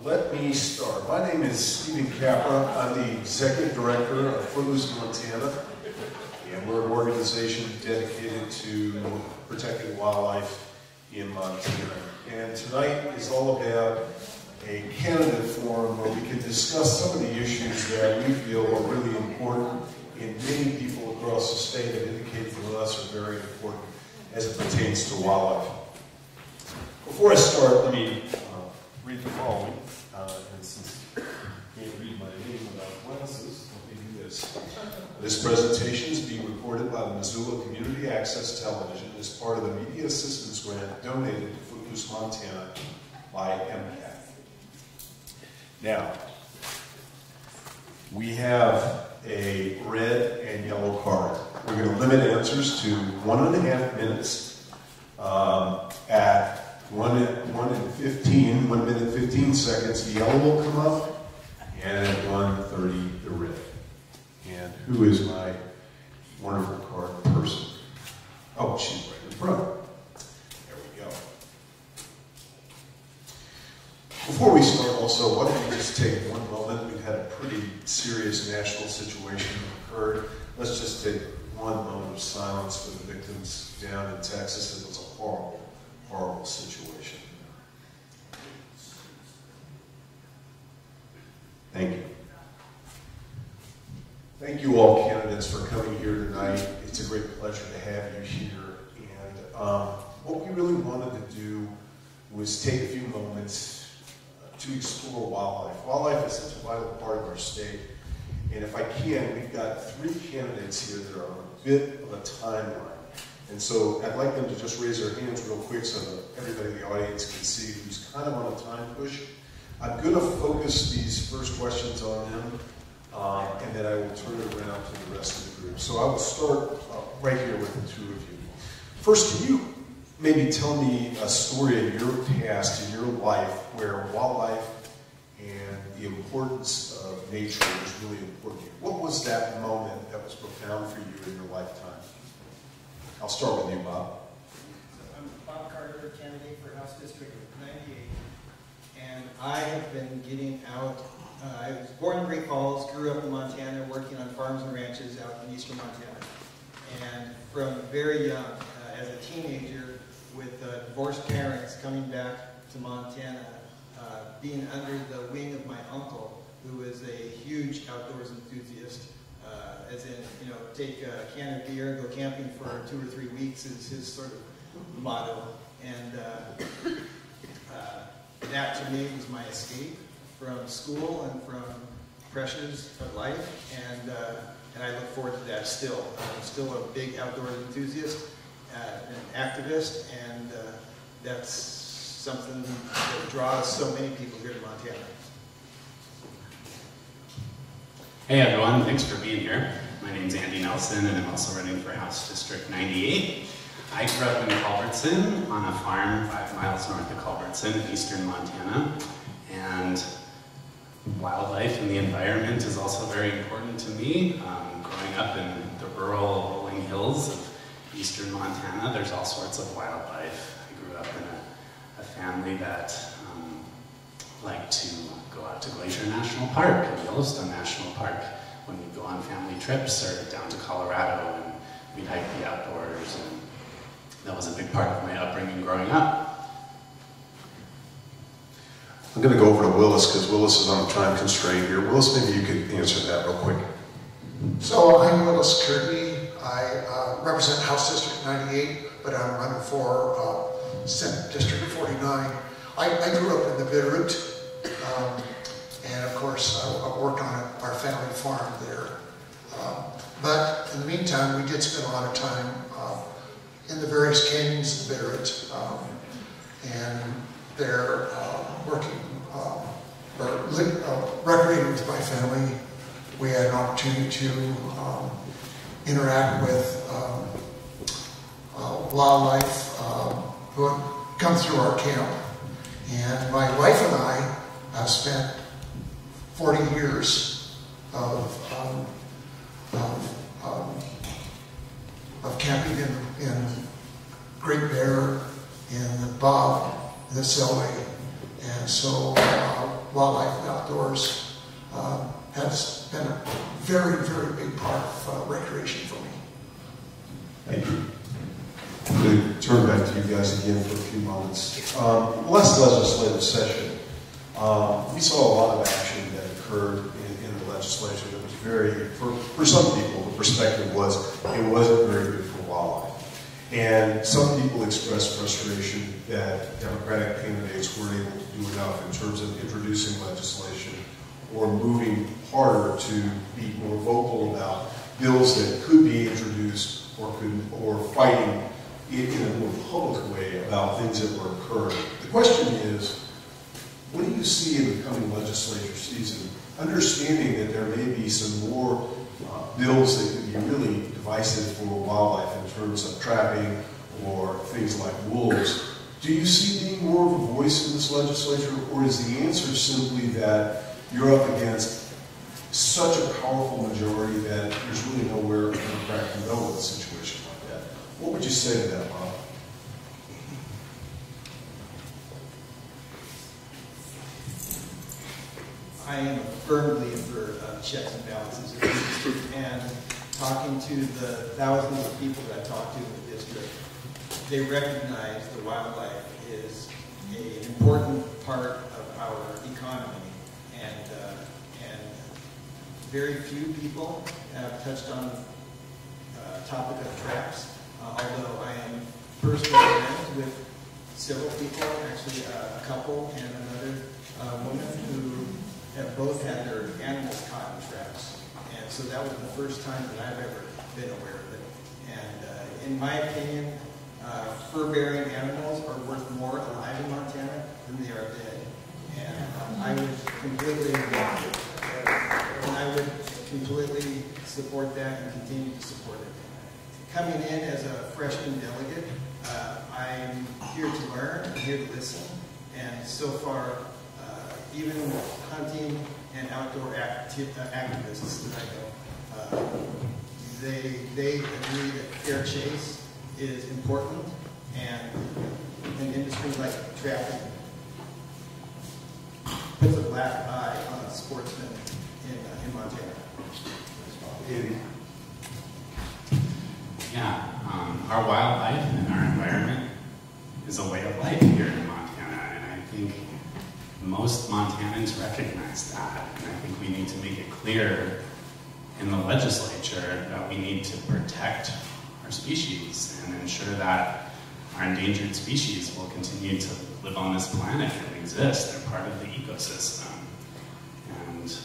Let me start. My name is Stephen Capra. I'm the Executive Director of Footloose, Montana, and we're an organization dedicated to protecting wildlife in Montana. And tonight is all about a candidate forum where we can discuss some of the issues that we feel are really important and many people across the state have indicated to us are very important as it pertains to wildlife. Before I start, let me read the following. And since I can't read my name without glasses, let me do this. This presentation is being recorded by the Missoula Community Access Television as part of the Media Assistance Grant donated to Footloose, Montana by MCAT. Now, we have a red and yellow card. We're going to limit answers to 1.5 minutes at 1 minute 15 seconds, the yellow will come up, and at 1:30, the red. And who is my wonderful card person? Oh, she's right in front. There we go. Before we start also, why don't we just take one moment? We've had a pretty serious national situation occurred. Let's just take one moment of silence for the victims down in Texas. It was a horrible, horrible situation. Thank you. Thank you all candidates for coming here tonight. It's a great pleasure to have you here. And what we really wanted to do was take a few moments to explore wildlife. Wildlife is such a vital part of our state. And if I can, we've got 3 candidates here that are on a bit of a timeline. And so I'd like them to just raise their hands real quick so that everybody in the audience can see who's kind of on a time push. I'm going to focus these first questions on them, and then I will turn it around to the rest of the group. So I will start right here with the 2 of you. First, can you maybe tell me a story in your past, in your life, where wildlife and the importance of nature was really important to you? What was that moment that was profound for you in your lifetime? I'll start with you, Bob. I'm Bob Carter, candidate for House District 98, and I have been getting out. I was born in Great Falls, grew up in Montana, working on farms and ranches out in eastern Montana. And from very young, as a teenager, with divorced parents coming back to Montana, being under the wing of my uncle, who was a huge outdoors enthusiast, as in, you know, take a can of beer, go camping for 2 or 3 weeks is his sort of motto. And that to me was my escape from school and from pressures of life. And I look forward to that still. I'm still a big outdoors enthusiast, an activist, and that's something that draws so many people here to Montana. Hey everyone, thanks for being here. My name's Andy Nelson and I'm also running for House District 98. I grew up in Culbertson on a farm 5 miles north of Culbertson in eastern Montana. And wildlife and the environment is also very important to me. Growing up in the rural rolling hills of eastern Montana, there's all sorts of wildlife. I grew up in a family that liked to go out to Glacier National Park and Yellowstone National Park when we'd go on family trips, or down to Colorado and we'd hike the outdoors, and that was a big part of my upbringing growing up. I'm going to go over to Willis because Willis is on a time constraint here. Willis, maybe you could answer that real quick. So I'm Willis Kirby. I represent House District 98, but I'm running for Senate District 49. I grew up in the Bitterroot. And of course, I worked on our family farm there. But in the meantime, we did spend a lot of time in the various canyons of the Bitterroot, and there working, recreating with my family. We had an opportunity to interact with wildlife who had come through our camp. And my wife and I have spent 40 years of camping in Great Bear, in the Bob, in the Selway, And so wildlife and outdoors has been a very, very big part of recreation for me. Thank you. I'm going to turn back to you guys again for a few moments. Last legislative session, we saw a lot of action that occurred in the legislature that was very, for some people, the perspective was it wasn't very good for wildlife. And some people expressed frustration that Democratic candidates weren't able to do enough in terms of introducing legislation or moving harder to be more vocal about bills that could be introduced or fighting in a more public way about things that were occurring. The question is, what do you see in the coming legislature season, understanding that there may be some more bills that could be really divisive for wildlife in terms of trapping or things like wolves? Do you see being more of a voice in this legislature, or is the answer simply that you're up against such a powerful majority that there's really nowhere a Democrat can go with a situation like that? What would you say to that, Bob? I am a firm believer of checks and balances in the district, and talking to the thousands of people that I talk to in the district, they recognize that wildlife is an important part of our economy, and very few people have touched on the topic of traps, although I am personally friends with several people, actually a couple and another woman who have both had their animals caught in traps. And so that was the first time that I've ever been aware of it. And in my opinion, fur-bearing animals are worth more alive in Montana than they are dead. And I would completely support that and continue to support it. Coming in as a freshman delegate, I'm here to learn, I'm here to listen, and so far, even hunting and outdoor activists that I know, they agree that fair chase is important, and an industry like trapping puts a black eye on sportsmen in Montana. Yeah, our wildlife and our environment is a way of life here in Montana, and I think most Montanans recognize that, and I think we need to make it clear in the legislature that we need to protect our species and ensure that our endangered species will continue to live on this planet and exist. They're part of the ecosystem. And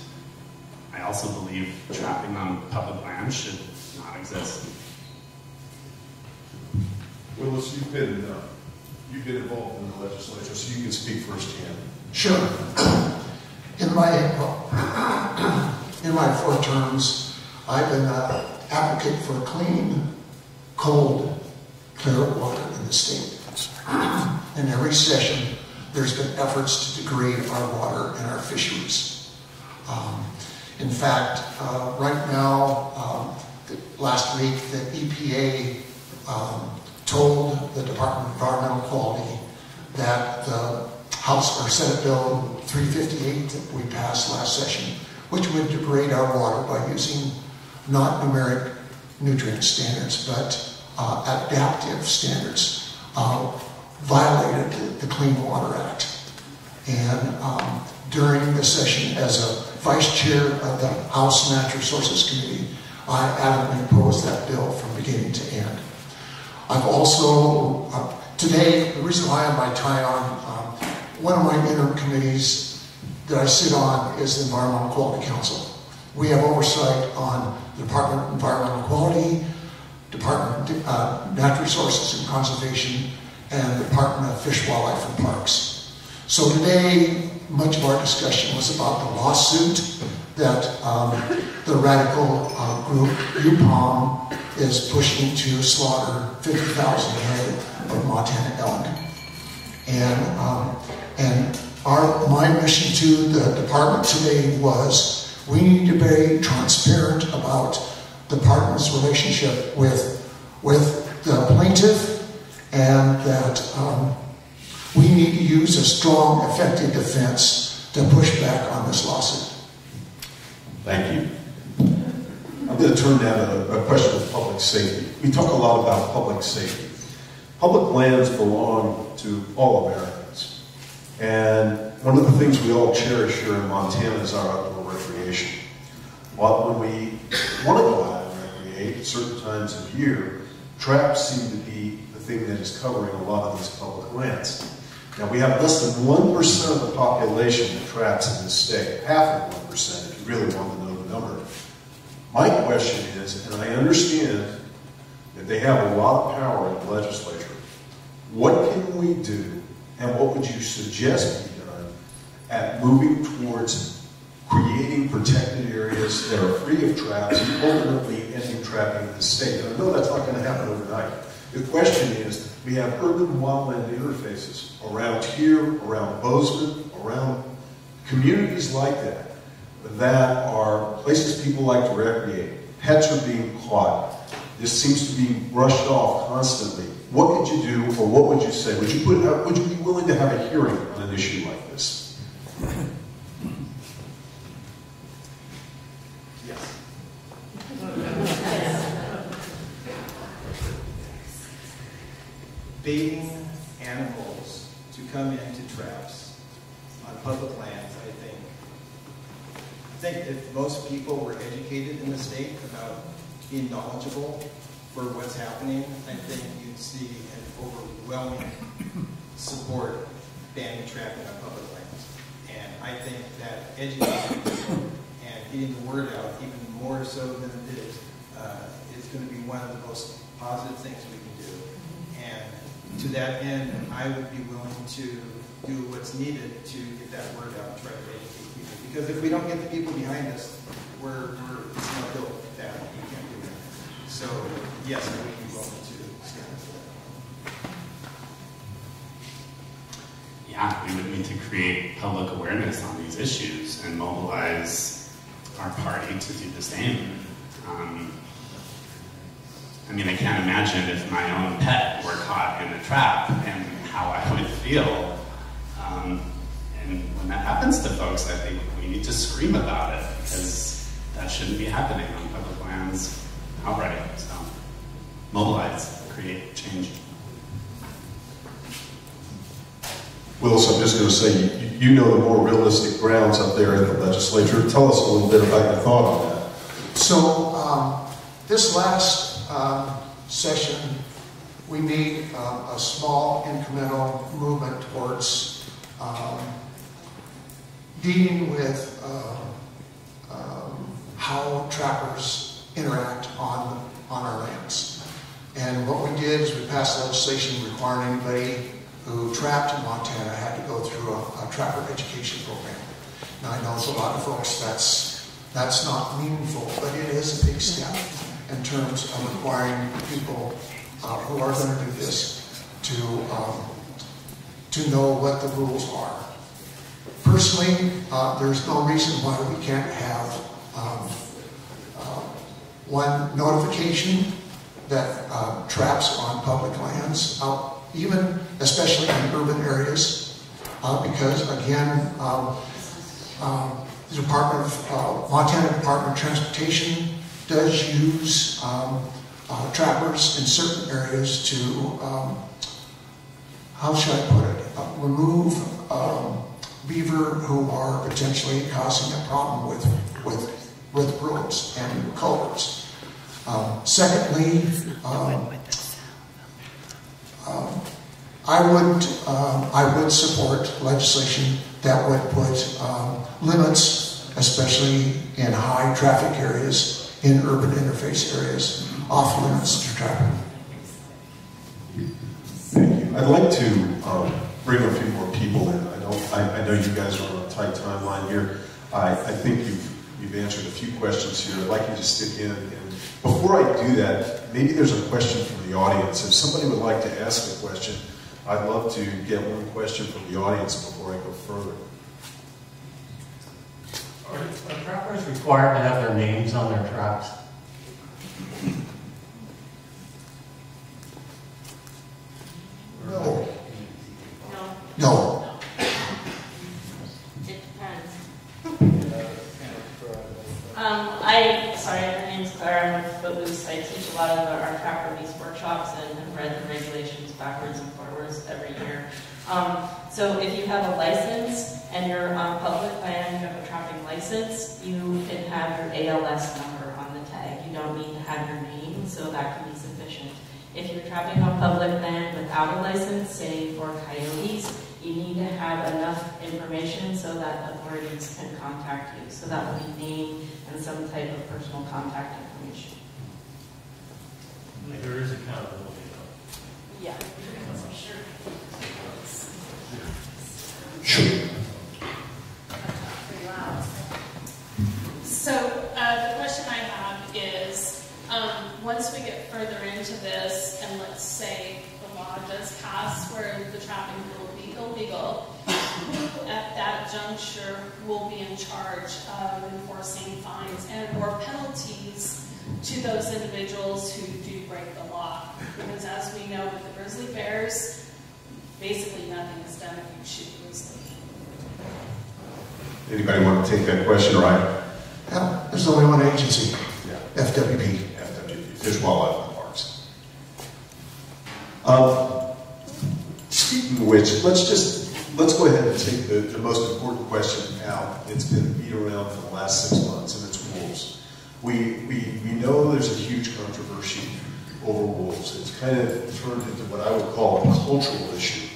I also believe trapping on public land should not exist. Willis, you've been involved in the legislature, so you can speak firsthand. Sure. In my 4 terms, I've been an advocate for clean, cold, clear water in the state. In every session, there's been efforts to degrade our water and our fisheries. In fact, right now, last week, the EPA told the Department of Environmental Quality that the House or Senate Bill 358 that we passed last session, which would degrade our water by using not numeric nutrient standards, but adaptive standards, violated the Clean Water Act. And during the session, as a vice chair of the House Natural Resources Committee, I adamantly opposed that bill from beginning to end. I've also, today, the reason why I have my tie on, one of my interim committees that I sit on is the Environmental Quality Council. We have oversight on the Department of Environmental Quality, Department of Natural Resources and Conservation, and the Department of Fish, Wildlife, and Parks. So today, much of our discussion was about the lawsuit that the radical group UPOM is pushing to slaughter 50,000 head of Montana elk. And my mission to the department today was we need to be very transparent about the department's relationship with the plaintiff, and that We need to use a strong, effective defense to push back on this lawsuit. Thank you. I'm going to turn now to a question of public safety. We talk a lot about public safety. Public lands belong to all Americans. And one of the things we all cherish here in Montana is our outdoor recreation. But when we want to go out and recreate at certain times of year, traps seem to be the thing that is covering a lot of these public lands. Now, we have less than 1% of the population that traps in this state, half of 1% if you really want to know the number. My question is, and I understand that they have a lot of power in the legislature, what can we do and what would you suggest be done at moving towards creating protected areas that are free of traps and ultimately ending trapping in the state? And I know that's not going to happen overnight. The question is, we have urban wildland interfaces around here, around Bozeman, around communities like that, that are places people like to recreate. Pets are being caught. This seems to be brushed off constantly. What could you do, or what would you say? Would you be willing to have a hearing on an issue like this? Yes. Baiting animals to come into traps on public lands, I think if most people were educated in the state about being knowledgeable for what's happening, I think you'd see an overwhelming support banning trapping on public lands. And I think that educating people and getting the word out even more so than it is going to be one of the most positive things we can do. And to that end, I would be willing to do what's needed to get that word out and try to educate people. Because if we don't get the people behind us, we're it's not built that we can't do that. So yes, I would be willing to stand for that. Yeah, we would need to create public awareness on these issues and mobilize our party to do the same. I mean, I can't imagine if my own pet were caught in a trap and how I would feel. And when that happens to folks, I think we need to scream about it, because that shouldn't be happening on public lands outright. So, mobilize, create change. Willis, I'm just going to say, you know the more realistic grounds up there in the legislature. Tell us a little bit about your thought on that. So this last session, we made a small incremental movement towards dealing with how trappers interact on our lands. And what we did is we passed legislation requiring anybody who trapped in Montana had to go through a trapper education program. Now I know to a lot of folks that's not meaningful, but it is a big step in terms of requiring people who are going to do this to know what the rules are. Personally, there's no reason why we can't have one notification that traps on public lands, even especially in urban areas, because again, the Montana Department of Transportation does use trappers in certain areas to, how should I put it, remove beaver who are potentially causing a problem with roads and culverts. Secondly, I would support legislation that would put limits, especially in high traffic areas, in urban interface areas, off limits to trapping. Thank you. I'd like to bring a few more people in. I know you guys are on a tight timeline here. I think you've answered a few questions here. I'd like you to stick in. And before I do that, maybe there's a question from the audience. If somebody would like to ask a question, I'd love to get one question from the audience before I go further. Are trappers required to have their names on their traps? No. Sorry, my name's Claire. I'm with Footloose. I teach a lot of our trap release workshops and have read the regulations backwards and forwards every year. So if you have a license and you're on public land, you have a trapping license, you can have your ALS number on the tag. You don't need to have your name, so that can be sufficient. If you're trapping on public land without a license, say for coyotes, you need to have enough information so that authorities can contact you. So that will be name and some type of personal contact information. There is accountability though. Yeah. Sure. So the question I have is, once we get further into this, and let's say the law does pass where the trapping will be illegal, who at that juncture will be in charge of enforcing fines and or penalties to those individuals who do break the law? Because as we know with the grizzly bears, basically nothing is done if you shoot a grizzly. Anybody want to take that question, right? Yeah, there's only one agency, Yeah. FWP. FWP, Fish, Wildlife, and Parks. Speaking of which, let's go ahead and take the most important question out. It's been beat around for the last 6 months, and it's wolves. We know there's a huge controversy over wolves. It's kind of turned into what I would call a cultural issue.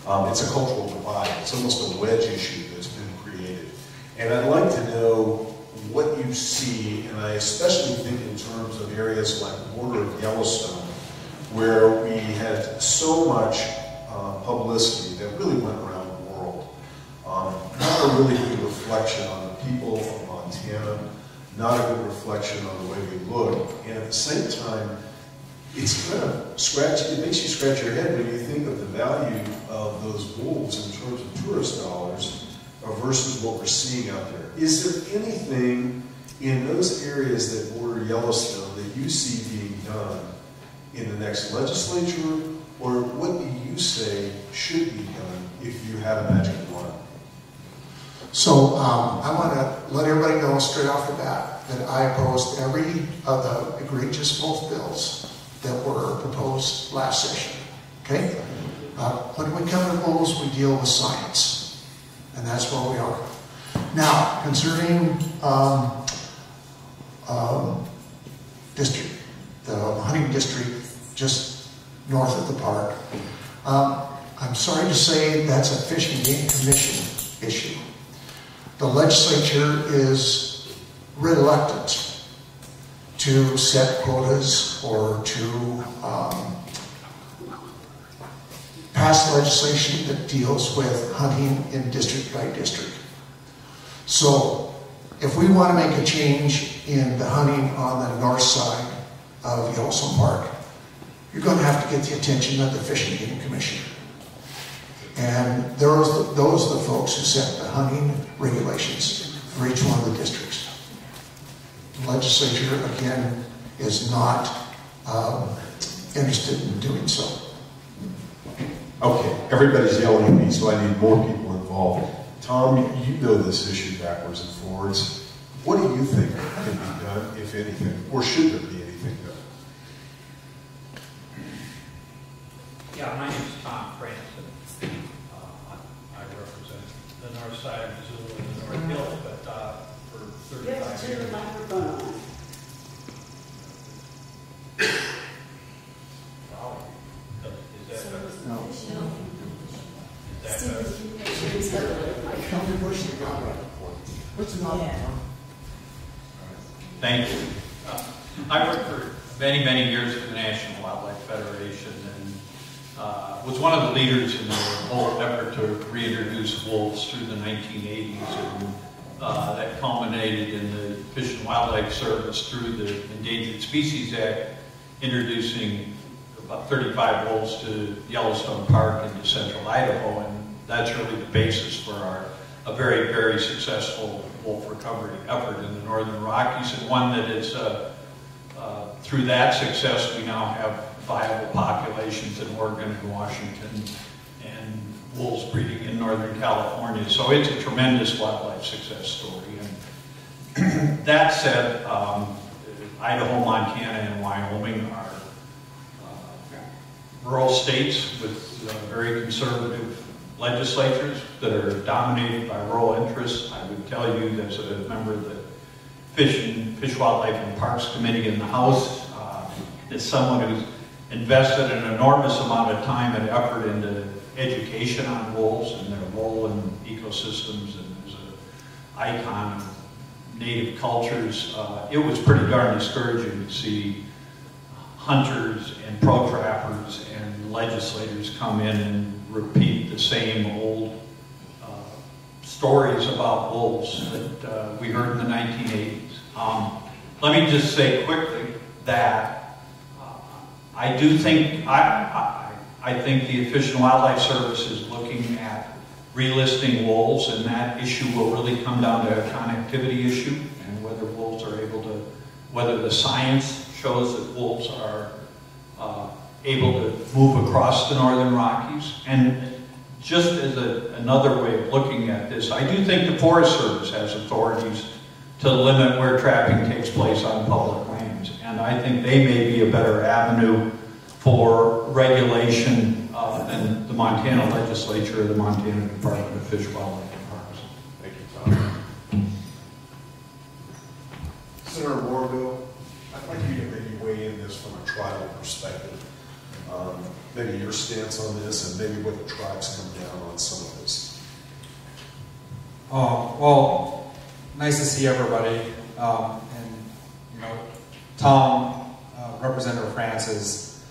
It's a cultural divide. It's almost a wedge issue that's been created. And I'd like to know what you see, and I especially think in terms of areas like the border of Yellowstone, where we had so much publicity that really went around the world. Not a really good reflection on the people of Montana, not a good reflection on the way we look, and at the same time, it's kind of it makes you scratch your head when you think of the value of those wolves in terms of tourist dollars versus what we're seeing out there. Is there anything in those areas that border Yellowstone that you see being done in the next legislature, or what do you say should be done if you have a magic wand? So I want to let everybody know straight off the bat that I opposed every of the egregious wolf bills that were proposed last session. Okay? When we come to wolves, we deal with science, and that's where we are. Now, concerning the hunting district just north of the park, I'm sorry to say that's a Fish and Game Commission issue. The legislature is reluctant to set quotas or to pass legislation that deals with hunting in district by district. So if we want to make a change in the hunting on the north side of Yellowstone Park, you're going to have to get the attention of the Fish and Game Commission. And those are the folks who set the hunting regulations for each one of the districts. The legislature, again, is not interested in doing so. Okay, everybody's yelling at me, so I need more people involved. Tom, you know this issue backwards and forwards. What do you think can be done, if anything, or should there be anything done? Yeah, my name is Tom Franson. I represent the north side of Missoula and the North Hill, but for 35 years. Wow. Is that better? No. Is that better? What's another one? Thank you. I worked for many, many years for the National Wildlife Federation and was one of the leaders in the whole effort to reintroduce wolves through the 1980s. And that culminated in the Fish and Wildlife Service through the Endangered Species Act, introducing about 35 wolves to Yellowstone Park into central Idaho. And that's really the basis for a very, very successful wolf recovery effort in the Northern Rockies, and one that is, through that success, we now have viable populations in Oregon and Washington, and wolves breeding in Northern California. So it's a tremendous wildlife success story. And That said, Idaho, Montana, and Wyoming are rural states with very conservative legislatures that are dominated by rural interests. I would tell you, as a member of the Fish, Wildlife, and Parks Committee in the House, as someone who's invested an enormous amount of time and effort into education on wolves and their role in ecosystems, and as an icon of native cultures, it was pretty darn discouraging to see hunters and pro-trappers and legislators come in and repeat the same old stories about wolves that we heard in the 1980s. Let me just say quickly that I do think, I think the Fish and Wildlife Service is looking at relisting wolves, and that issue will really come down to a connectivity issue and whether wolves are able to, whether the science shows that wolves are able to move across the northern Rockies. And just as another way of looking at this, I do think the Forest Service has authorities to limit where trapping takes place on public lands. And I think they may be a better avenue for regulation than the Montana Legislature or the Montana Department of Fish, Wildlife, and Parks. Thank you, Tom. Senator Warville, I'd like you to maybe weigh in this from a tribal perspective. Maybe your stance on this, and maybe where the tribes come down on some of this. Well, nice to see everybody. And you know, Tom, Representative Francis,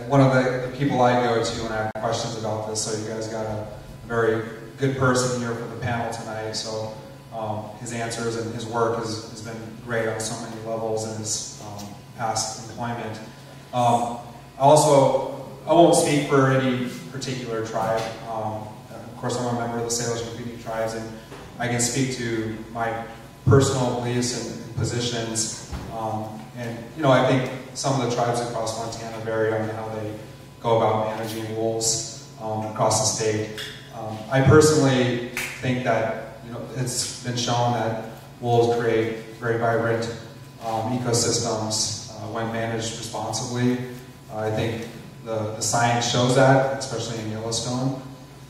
one of the people I go to when I have questions about this. So you guys got a very good person here for the panel tonight. So his answers and his work has been great on so many levels in his past employment. I won't speak for any particular tribe. Of course, I'm a member of the Salish and Puni tribes, and I can speak to my personal beliefs and positions. And you know, I think some of the tribes across Montana vary on how they go about managing wolves across the state. I personally think that, you know, it's been shown that wolves create very vibrant ecosystems when managed responsibly. I think the science shows that, especially in Yellowstone.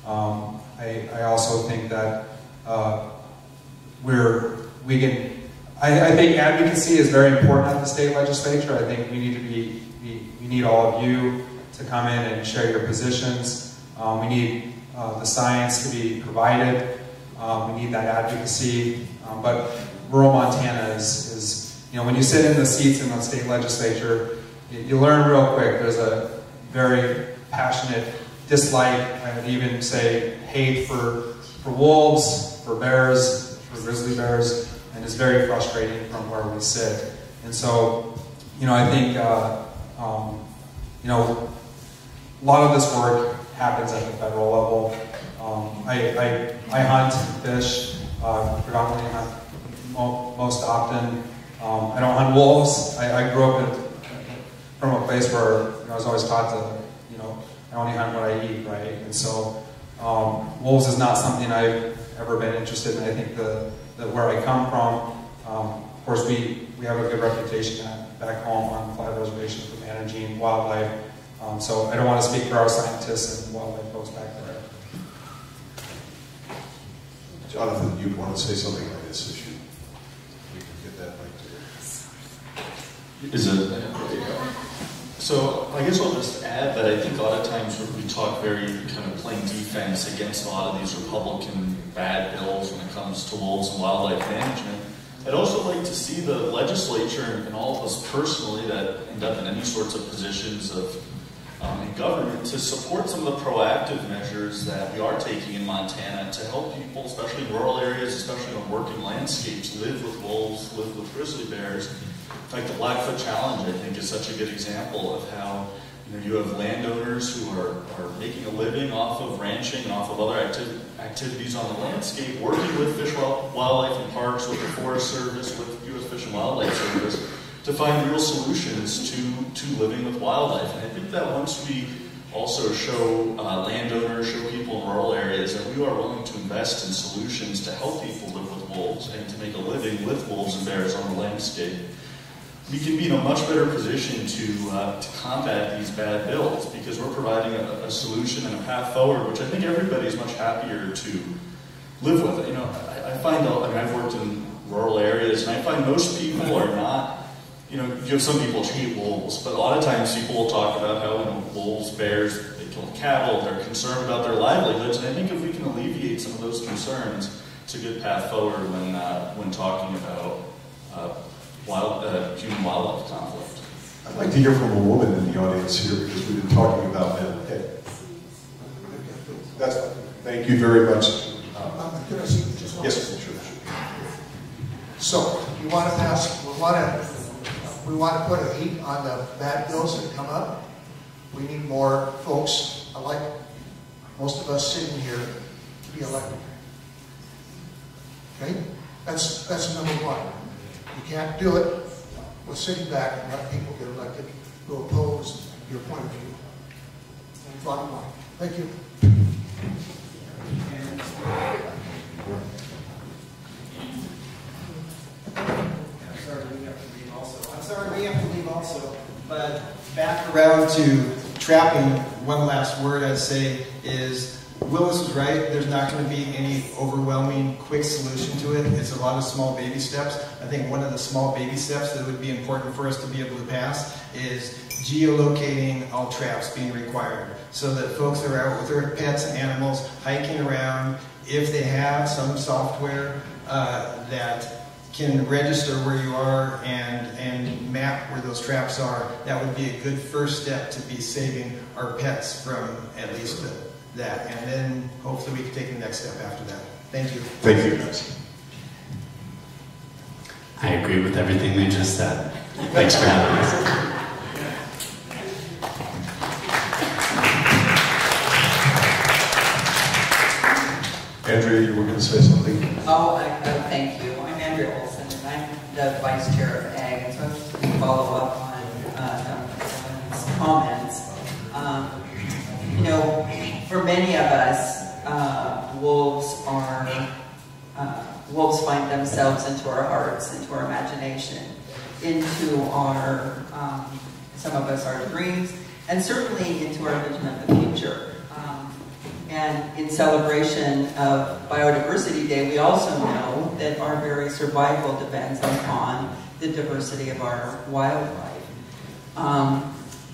I also think that I think advocacy is very important at the state legislature. I think we need all of you to come in and share your positions. We need the science to be provided. We need that advocacy. But rural Montana is, you know, when you sit in the seats in the state legislature, you learn real quick. There's a very passionate dislike, I would even say hate for wolves, for bears, for grizzly bears, and it's very frustrating from where we sit. And so, you know, I think, you know, a lot of this work happens at the federal level. I hunt, fish, predominantly hunt most often. I don't hunt wolves. I grew up from a place where, you know, I was always taught to, you know, I only hunt what I eat, right? And so wolves is not something I've ever been interested in. I think that where I come from, of course, we have a good reputation back home on the Flat Reservation for managing wildlife. So I don't want to speak for our scientists and wildlife folks back there. Jonathan, you want to say something on this issue? We can get that right to you. Is it? So I guess I'll just add that I think a lot of times we talk very kind of playing defense against a lot of these Republican bad bills when it comes to wolves and wildlife management. I'd also like to see the legislature and all of us personally that end up in any sorts of positions of in government to support some of the proactive measures that we are taking in Montana to help people, especially in rural areas, especially on working landscapes, live with wolves, live with grizzly bears. In fact, the Blackfoot Challenge, I think, is such a good example of how, you know, you have landowners who are making a living off of ranching and off of other activities on the landscape, working with Fish, Wildlife, and Parks, with the Forest Service, with U.S. Fish and Wildlife Service, to find real solutions to living with wildlife. And I think that once we also show landowners, show people in rural areas that we are willing to invest in solutions to help people live with wolves having to make a living with wolves and bears on the landscape, we can be in a much better position to combat these bad bills because we're providing a solution and a path forward, which I think everybody is much happier to live with. You know, I find, I mean, I've worked in rural areas, and I find most people are not, you know, you have some people hate wolves, but a lot of times people will talk about how, you know, wolves, bears, they kill cattle, they're concerned about their livelihoods, and I think if we can alleviate some of those concerns, it's a good path forward when talking about human-wildlife conflict. I'd like to hear from a woman in the audience here because we've been talking about men. Okay. That's fine. Thank you very much. Could I see just one? Yes, sure. So, you want to pass, we want to put a heat on the bad bills that come up. We need more folks, like most of us sitting here, to be elected. Okay? That's number one. You can't do it with sitting back and let people get elected who oppose your point of view. Bottom line. Thank you. I'm sorry we have to leave also, but back around to trapping, one last word I'd say is Willis was right. There's not going to be any overwhelming quick solution to it. It's a lot of small baby steps. I think one of the small baby steps that would be important for us to be able to pass is geolocating all traps being required so that folks that are out with their pets and animals hiking around, if they have some software that can register where you are and map where those traps are, that would be a good first step to be saving our pets from at least that. And then hopefully we can take the next step after that. Thank you. Thank you, guys. I agree with everything they just said. Thanks for having us. Andrea, you were going to say something? Thank you. I'm Andrea Olson, and I'm the Vice Chair of Ag, and so I'm just going to follow up on comments. You know, for many of us, wolves find themselves into our hearts, into our imagination, into our, some of us, our dreams, and certainly into our vision of the future. And in celebration of Biodiversity Day, we also know that our very survival depends upon the diversity of our wildlife.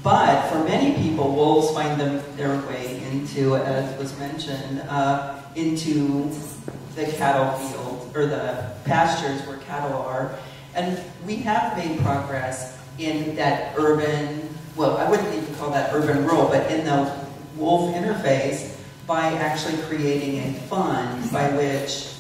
But for many people, wolves find their way into, as was mentioned, into the cattle field or the pastures where cattle are. And we have made progress in that urban, well, I wouldn't even call that urban-rural, but in the wolf interface, by actually creating a fund by which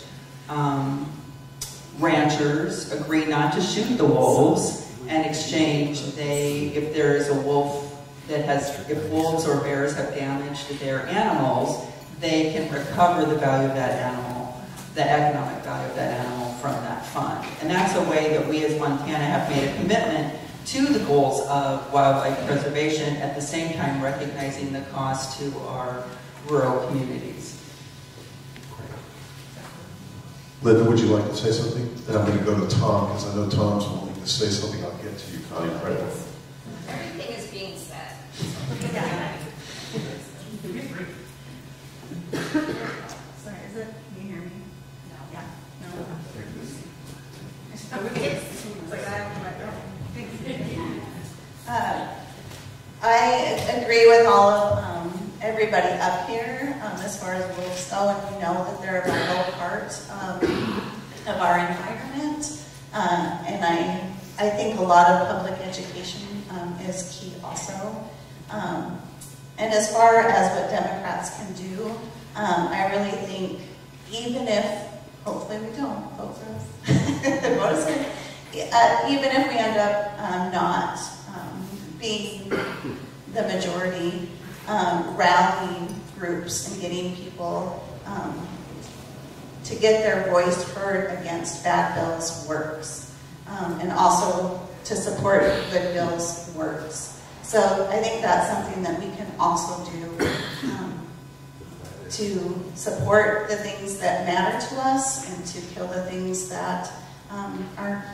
ranchers agree not to shoot the wolves, and exchange, if there is a wolf that if wolves or bears have damaged their animals, they can recover the value of that animal, the economic value of that animal from that fund. And that's a way that we as Montana have made a commitment to the goals of wildlife preservation, at the same time recognizing the cost to our rural communities. Linda, would you like to say something? Then I'm going to go to Tom, because I know Tom's wanting to say something. I'll get to you, Connie. Right? Everything is being said. Sorry, is it? Can you hear me? No. Yeah. No. It's like I have my I agree with all of everybody up here as far as wolves go, and we know that they're a vital part of our environment. And I think a lot of public education is key also. And as far as what Democrats can do, I really think even if, hopefully we don't, vote for us, even if we end up not being the majority, rallying groups and getting people to get their voice heard against bad bills works, and also to support good bills works. So I think that's something that we can also do to support the things that matter to us and to kill the things that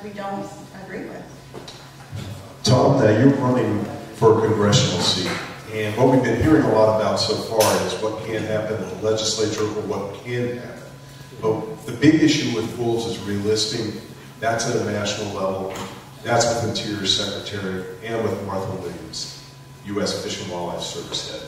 we don't agree with. Tom, now you're running for a congressional seat, and what we've been hearing a lot about so far is what can happen at the legislature or what can happen. But the big issue with wolves is relisting. That's at a national level. That's with Interior Secretary and with Martha Williams, U.S. Fish and Wildlife Service head.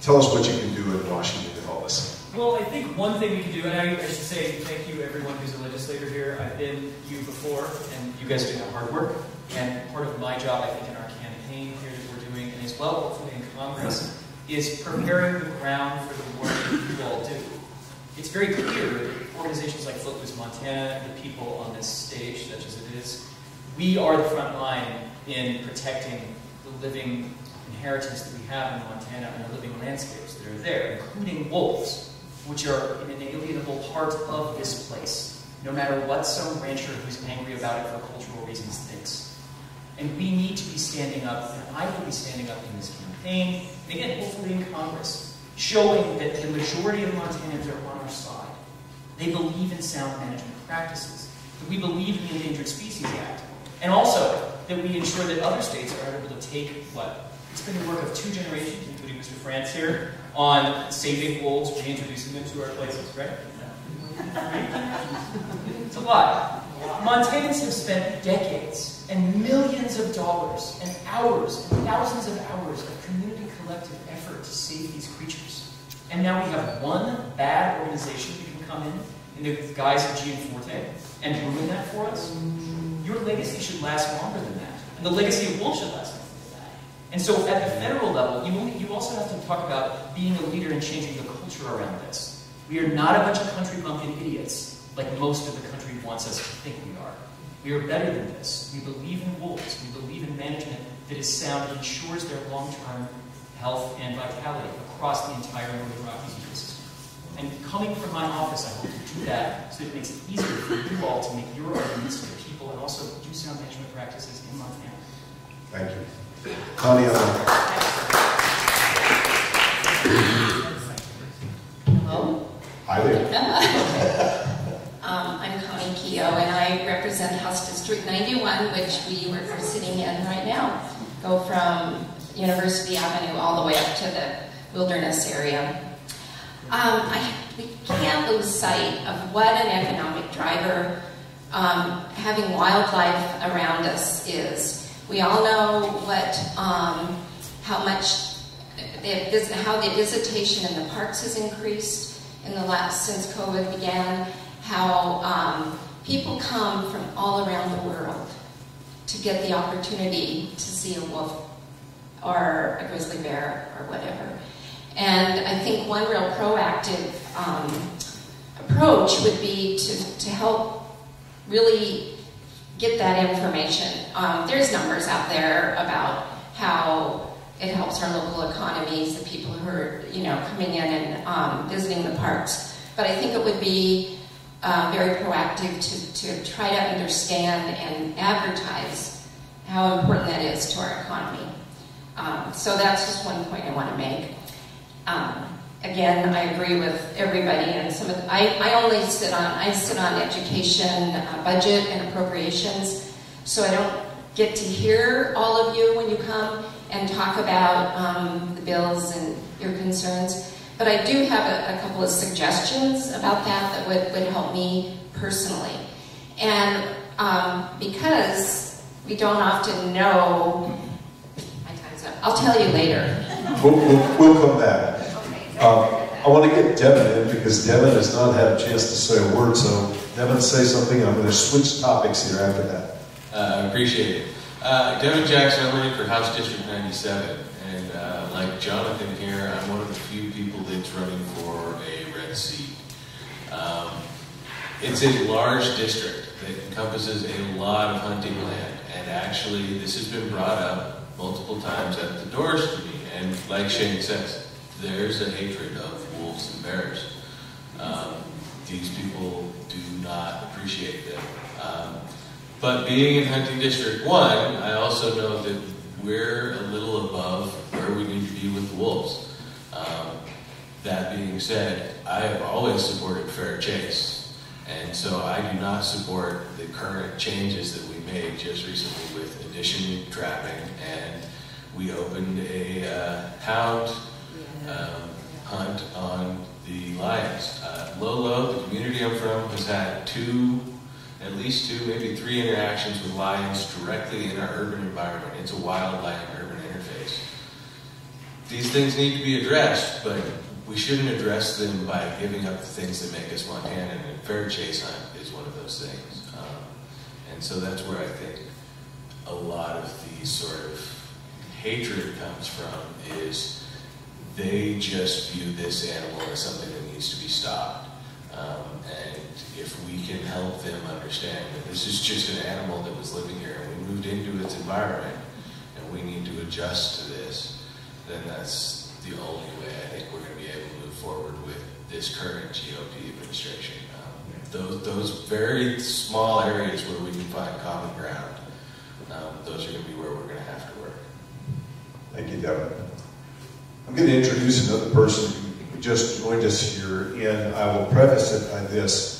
Tell us what you can do in Washington to help us. Well, I think one thing we can do, and I should say thank you everyone who's a legislator here. I've been you before, and you guys do have hard work. And part of my job, I think, in our campaign here that we're doing, and as well, hopefully in Congress, is preparing the ground for the work that you all do. It's very clear that organizations like Footloose Montana, the people on this stage, such as it is, we are the front line in protecting the living inheritance that we have in Montana and the living landscapes that are there, including wolves, which are an inalienable part of this place, no matter what some rancher who's angry about it for cultural reasons thinks. And we need to be standing up, and I will be standing up in this campaign, and again, hopefully in Congress, showing that the majority of Montanans are on our side. They believe in sound management practices, that we believe in the Endangered Species Act, and also that we ensure that other states are able to take what? It's been the work of 2 generations, including Mr. France here, on saving wolves, reintroducing them to our places, right? It's a lot. Montanans have spent decades and millions of dollars and hours and thousands of hours of community collective effort to save these creatures. And now we have one bad organization that can come in the guise of Gianforte and ruin that for us. Your legacy should last longer than that. And the legacy of wolves should last longer than that. And so at the federal level, you also have to talk about being a leader and changing the culture around this. We are not a bunch of country bumpkin idiots like most of the country wants us to think we are. We are better than this. We believe in wolves. We believe in management that is sound and ensures their long-term health and vitality across the entire Northern Rockies ecosystem. And coming from my office, I hope to do that so that it makes it easier for you all to make your arguments to the people and also do sound management practices in Montana. Thank you. Connie, Hello. Hi there. I'm Connie Keogh, and I represent House District 91, which we are sitting in right now. Go from University Avenue all the way up to the wilderness area. We can't lose sight of what an economic driver having wildlife around us is. We all know what, how the visitation in the parks has increased in the since COVID began. How people come from all around the world to get the opportunity to see a wolf or a grizzly bear or whatever. And I think one real proactive approach would be to help really get that information. There's numbers out there about how it helps our local economies, the people who are coming in and visiting the parks. But I think it would be very proactive to try to understand and advertise how important that is to our economy. So that's just one point I want to make. Again, I agree with everybody, and I sit on education, budget, and appropriations, so I don't get to hear all of you when you come and talk about the bills and your concerns. But I do have a couple of suggestions about that would help me personally. And because we don't often know, my time's up. I'll tell you later. We'll come back. I want to get Devin in because Devin has not had a chance to say a word. So Devin, say something. I'm going to switch topics here after that. I appreciate it. Devin Jackson, I'm running for House District 97. And like Jonathan here, I'm one of the few people that's running for a red seat. It's a large district that encompasses a lot of hunting land. And actually, this has been brought up multiple times at the doors to me. And like Shane says, there's a hatred of wolves and bears. These people do not appreciate them. But being in Hunting District 1, I also know that we're a little above where we need to be with wolves. That being said, I have always supported fair chase, and so I do not support the current changes that we made just recently with addition trapping, and we opened a hound hunt on the lions. Lolo, the community I'm from, has had at least two, maybe three interactions with lions directly in our urban environment. It's a wild-lion-urban interface. These things need to be addressed, but we shouldn't address them by giving up the things that make us Montanan, and fair chase hunt is one of those things. And so that's where I think a lot of the sort of hatred comes from, is they just view this animal as something that needs to be stopped. And if we can help them understand that this is just an animal that was living here and we moved into its environment and we need to adjust to this, then that's the only way I think we're going to be able to move forward with this current GOP administration. Those very small areas where we can find common ground, those are going to be where we're going to have to work. Thank you, Devin. I'm going to introduce another person who just joined us here, and I will preface it by this.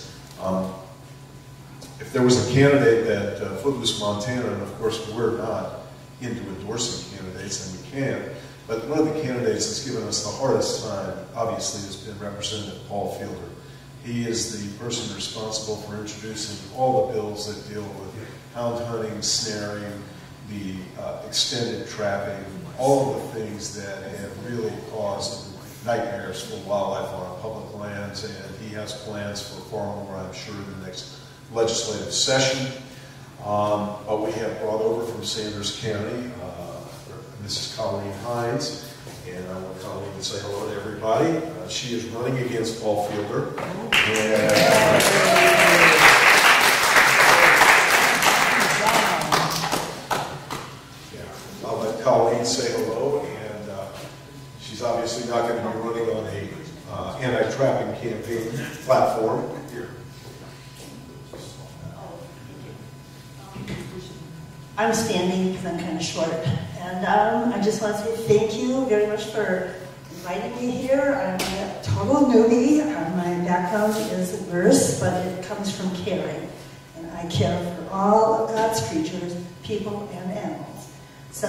If there was a candidate that Footloose Montana, and of course we're not into endorsing candidates, and we can't, but one of the candidates that's given us the hardest time, obviously, has been Representative Paul Fielder. He is the person responsible for introducing all the bills that deal with hound hunting, snaring, the extended trapping, all of the things that have really caused nightmares for wildlife on our public lands, and he has plans for far more, I'm sure, in the next legislative session. But we have brought over from Sanders County, Mrs. Coleen Hines, and I want Colleen to say hello to everybody. She is running against Paul Fielder. I'll let Colleen say hello, and she's obviously not going to be running on a anti-trapping campaign platform. Here. I'm standing because I'm kind of short, and I just want to say thank you very much for inviting me here. I'm a total newbie. My background is a nurse, but it comes from caring, and I care for all of God's creatures, people and animals. So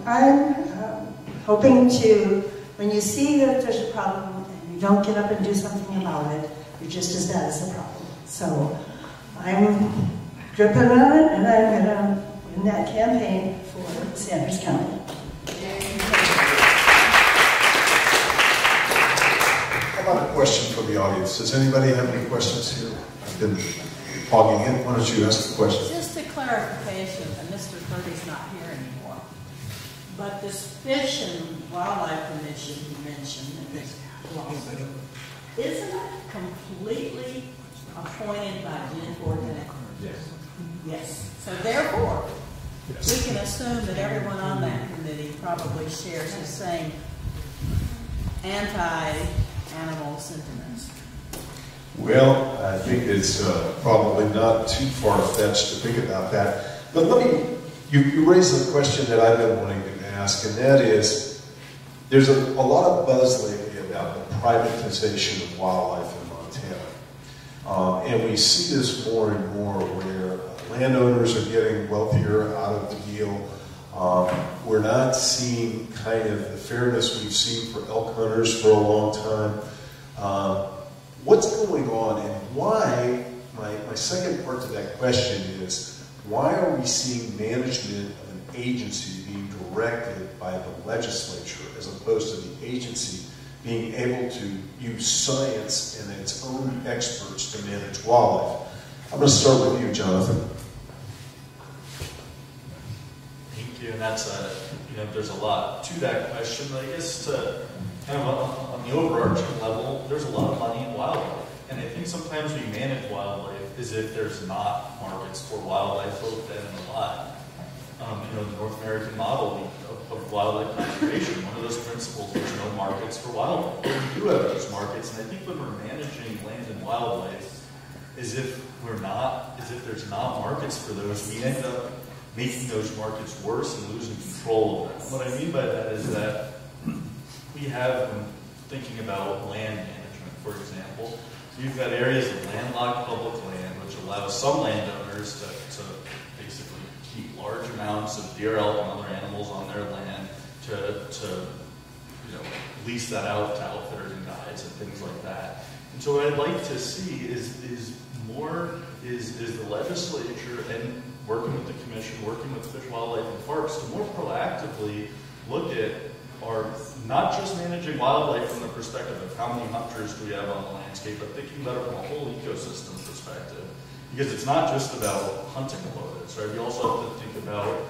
I'm hoping to, when you see that there's a problem and you don't get up and do something about it, you're just as bad as the problem. So I'm gripping on it, and I'm going to in that campaign for Sanders County. How about a question from the audience? Does anybody have any questions here? I've been hogging in. Why don't you ask the question? Just a clarification, and Mr. Purdy's not here anymore, but this Fish and Wildlife Commission you mentioned in this lawsuit, isn't it completely appointed by Jen Fortin? Yes. Yes. So therefore, we can assume that everyone on that committee probably shares the same anti-animal sentiments. Well, I think it's probably not too far-fetched to think about that. But let me, you raised a question that I've been wanting to ask, and that is, there's a lot of buzz lately about the privatization of wildlife in Montana. And we see this more and more where landowners are getting wealthier out of the deal. We're not seeing kind of the fairness we've seen for elk hunters for a long time. What's going on, and why, my second part to that question is, why are we seeing management of an agency being directed by the legislature as opposed to the agency being able to use science and its own experts to manage wildlife? I'm going to start with you, Jonathan. Thank you, and that's there's a lot to that question, but I guess to kind of on the overarching level, there's a lot of money in wildlife, and I think sometimes we manage wildlife as if there's not markets for wildlife both then and alive. The North American model of wildlife conservation, one of those principles, there's no markets for wildlife. But we do have those markets, and I think when we're managing land and wildlife, as if there's not markets for those, we end up making those markets worse and losing control of them. What I mean by that is that we have, thinking about land management, for example. You've got areas of landlocked public land, which allows some landowners to basically keep large amounts of deer, elk, and other animals on their land to lease that out to outfitters and guides and things like that. And so what I'd like to see is the legislature and working with the commission, working with Fish, Wildlife, and Parks to more proactively look at not just managing wildlife from the perspective of how many hunters do we have on the landscape, but thinking about it from a whole ecosystem perspective. Because it's not just about hunting quotas, right? We also have to think about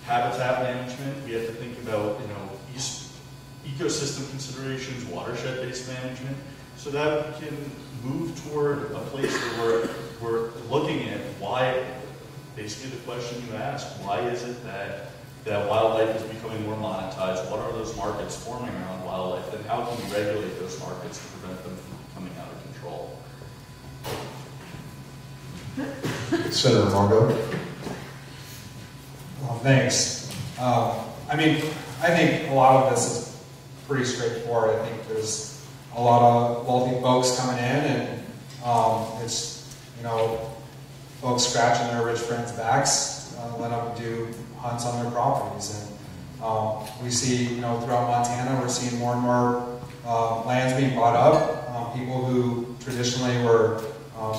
habitat management. We have to think about, ecosystem considerations, watershed-based management, so that we can move toward a place where we're looking at why, basically the question you asked, why is it that wildlife is becoming more monetized? What are those markets forming around wildlife? And how can we regulate those markets to prevent them from becoming out of control? Senator Margot. Well, thanks. I think a lot of this is pretty straightforward. I think there's a lot of wealthy folks coming in, and it's, folks scratching their rich friends' backs, let them do hunts on their properties. And we see, throughout Montana, we're seeing more and more lands being bought up. People who traditionally were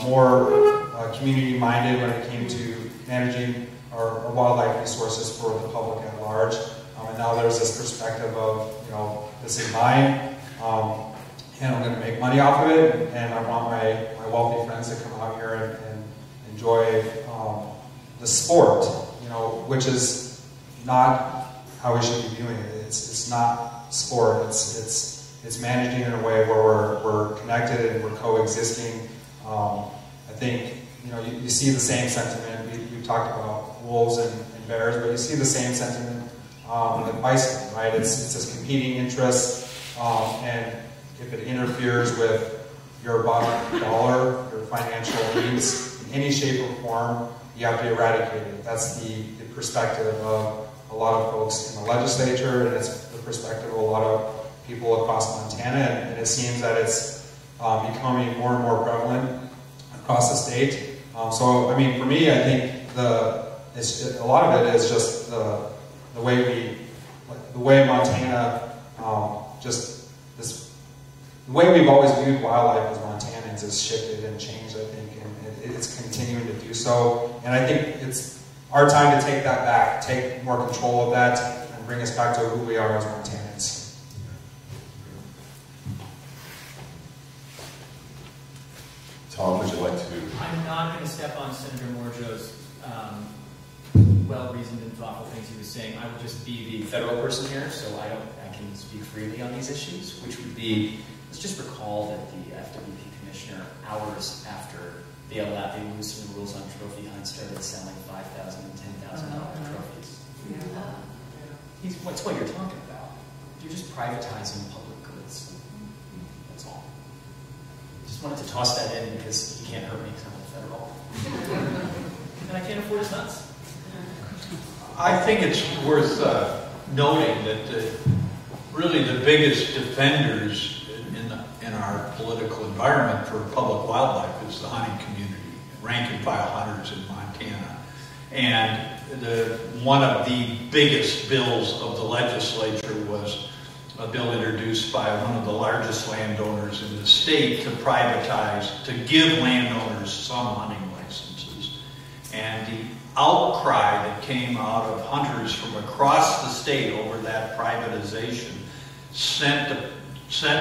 more community-minded when it came to managing our wildlife resources for the public at large. And now there's this perspective of, this is mine, and I'm going to make money off of it, and I want my wealthy friends to come out here and enjoy the sport, which is not how we should be viewing it. It's not sport. It's managing in a way where we're connected and we're coexisting. I think you see the same sentiment. We talked about wolves and bears, but you see the same sentiment with bison, right? It's this competing interest, and if it interferes with your bottom dollar, your financial needs in any shape or form, you have to eradicate it. That's the perspective of a lot of folks in the legislature, and it's the perspective of a lot of people across Montana, and it seems that it's becoming more and more prevalent across the state. So, for me, I think a lot of it is just the way Montana, the way we've always viewed wildlife as Montanans has shifted and changed, I think, and it's continuing to do so. And I think it's our time to take that back, take more control of that, and bring us back to who we are as Montanans. Tom, would you like to? I'm not going to step on Senator Morjo's well-reasoned and thoughtful things he was saying. I will just be the federal person here, so I can speak freely on these issues, which would be, let's just recall that the FWP commissioner, hours after they loosened the rules on trophy hunts, started selling $5,000 and $10,000 trophies. Yeah. What's what you're talking about? You're just privatizing public goods. That's all. Just wanted to toss that in because you can't hurt me because I'm a federal. And I can't afford his nuts. I think it's worth noting that really the biggest defenders in our political environment for public wildlife is the hunting community, rank and file hunters in Montana. And one of the biggest bills of the legislature was a bill introduced by one of the largest landowners in the state to privatize, to give landowners some hunting licenses. And the outcry that came out of hunters from across the state over that privatization sent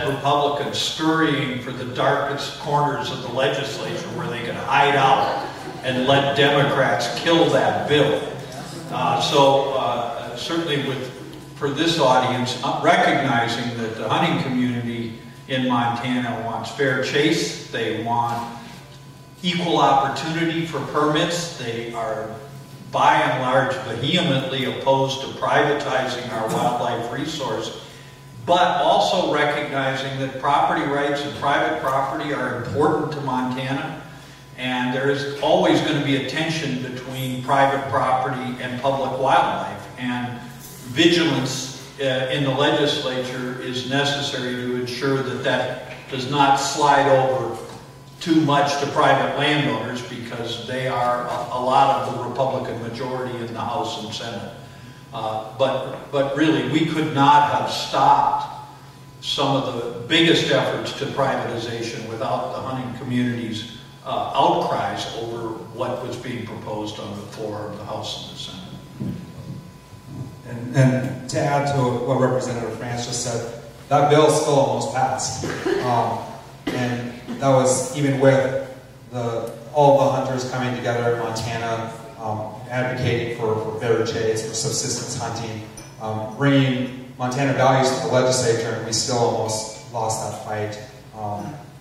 Republicans scurrying for the darkest corners of the legislature where they could hide out and let Democrats kill that bill. Certainly for this audience, recognizing that the hunting community in Montana wants fair chase, they want equal opportunity for permits, they are by and large vehemently opposed to privatizing our wildlife resource, but also recognizing that property rights and private property are important to Montana, and there is always going to be a tension between private property and public wildlife, and vigilance in the legislature is necessary to ensure that that does not slide over too much to private landowners, because they are a lot of the Republican majority in the House and Senate. But really, we could not have stopped some of the biggest efforts to privatization without the hunting community's outcries over what was being proposed on the floor of the House and the Senate. And to add to what Representative France just said, that bill still almost passed. And that was even with all the hunters coming together in Montana, advocating for bear chase, for subsistence hunting, bringing Montana values to the legislature, and we still almost lost that fight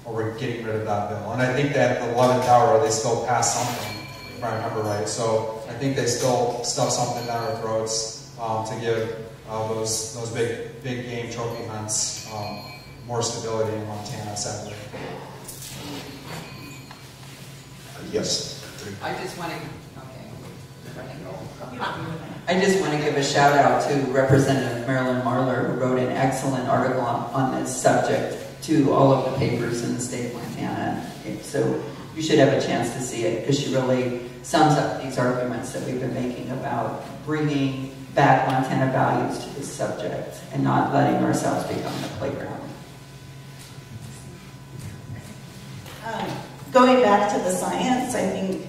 over getting rid of that bill. And I think that the 11th hour, they still passed something, if I remember right. So I think they still stuffed something down our throats to give those big game trophy hunts more stability in Montana, sadly. Yes. I just want to give a shout out to Representative Marilyn Marler, who wrote an excellent article on this subject to all of the papers in the state of Montana. So you should have a chance to see it, because she really sums up these arguments that we've been making about bringing back Montana values to this subject and not letting ourselves become the playground. Going back to the science, I think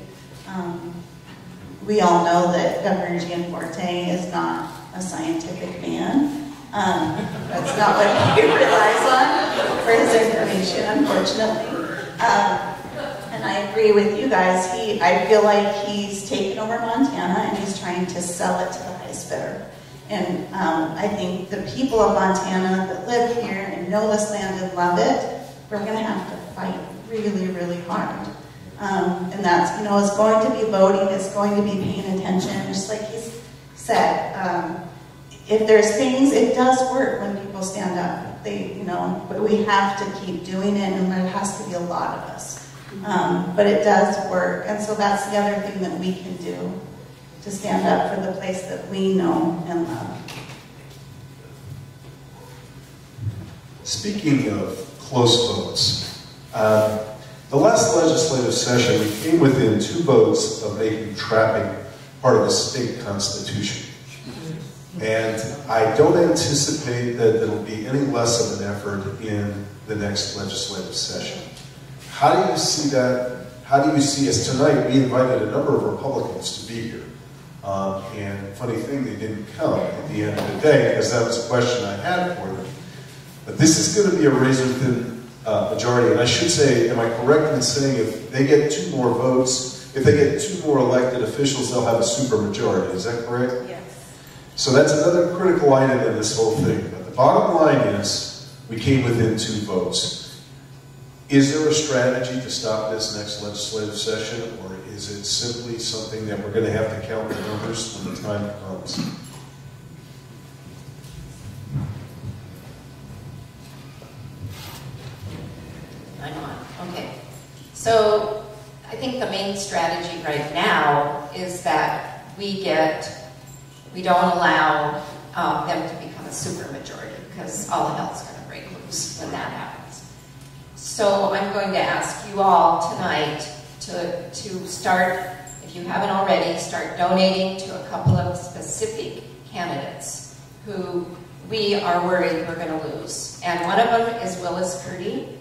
we all know that Governor Gianforte is not a scientific man. That's not what he relies on for his information, unfortunately. And I agree with you guys. I feel like he's taken over Montana and he's trying to sell it to the highest bidder. And I think the people of Montana that live here and know this land and love it, we're going to have to fight really, really hard. And that's, it's going to be voting, it's going to be paying attention, just like he said. If there's things, it does work when people stand up. But we have to keep doing it, and there has to be a lot of us. But it does work, and so that's the other thing that we can do, to stand up for the place that we know and love. Speaking of close votes, the last legislative session, we came within 2 votes of making trapping part of the state constitution. And I don't anticipate that it'll be any less of an effort in the next legislative session. How do you see that? How do you see us tonight? We invited a number of Republicans to be here. And funny thing, they didn't come at the end of the day, because that was a question I had for them. But this is going to be a razor-thin majority. And I should say, am I correct in saying if they get 2 more votes, if they get 2 more elected officials, they'll have a supermajority? Is that correct? Yes. So that's another critical item in this whole thing. But the bottom line is, we came within 2 votes. Is there a strategy to stop this next legislative session, or is it simply something that we're going to have to count the numbers when the time comes? I'm on. Okay. So I think the main strategy right now is that we don't allow them to become a supermajority, because all hell's going to break loose when that happens. So I'm going to ask you all tonight to start, if you haven't already, start donating to a couple of specific candidates who we are worried we're going to lose. And one of them is Willis Curdy.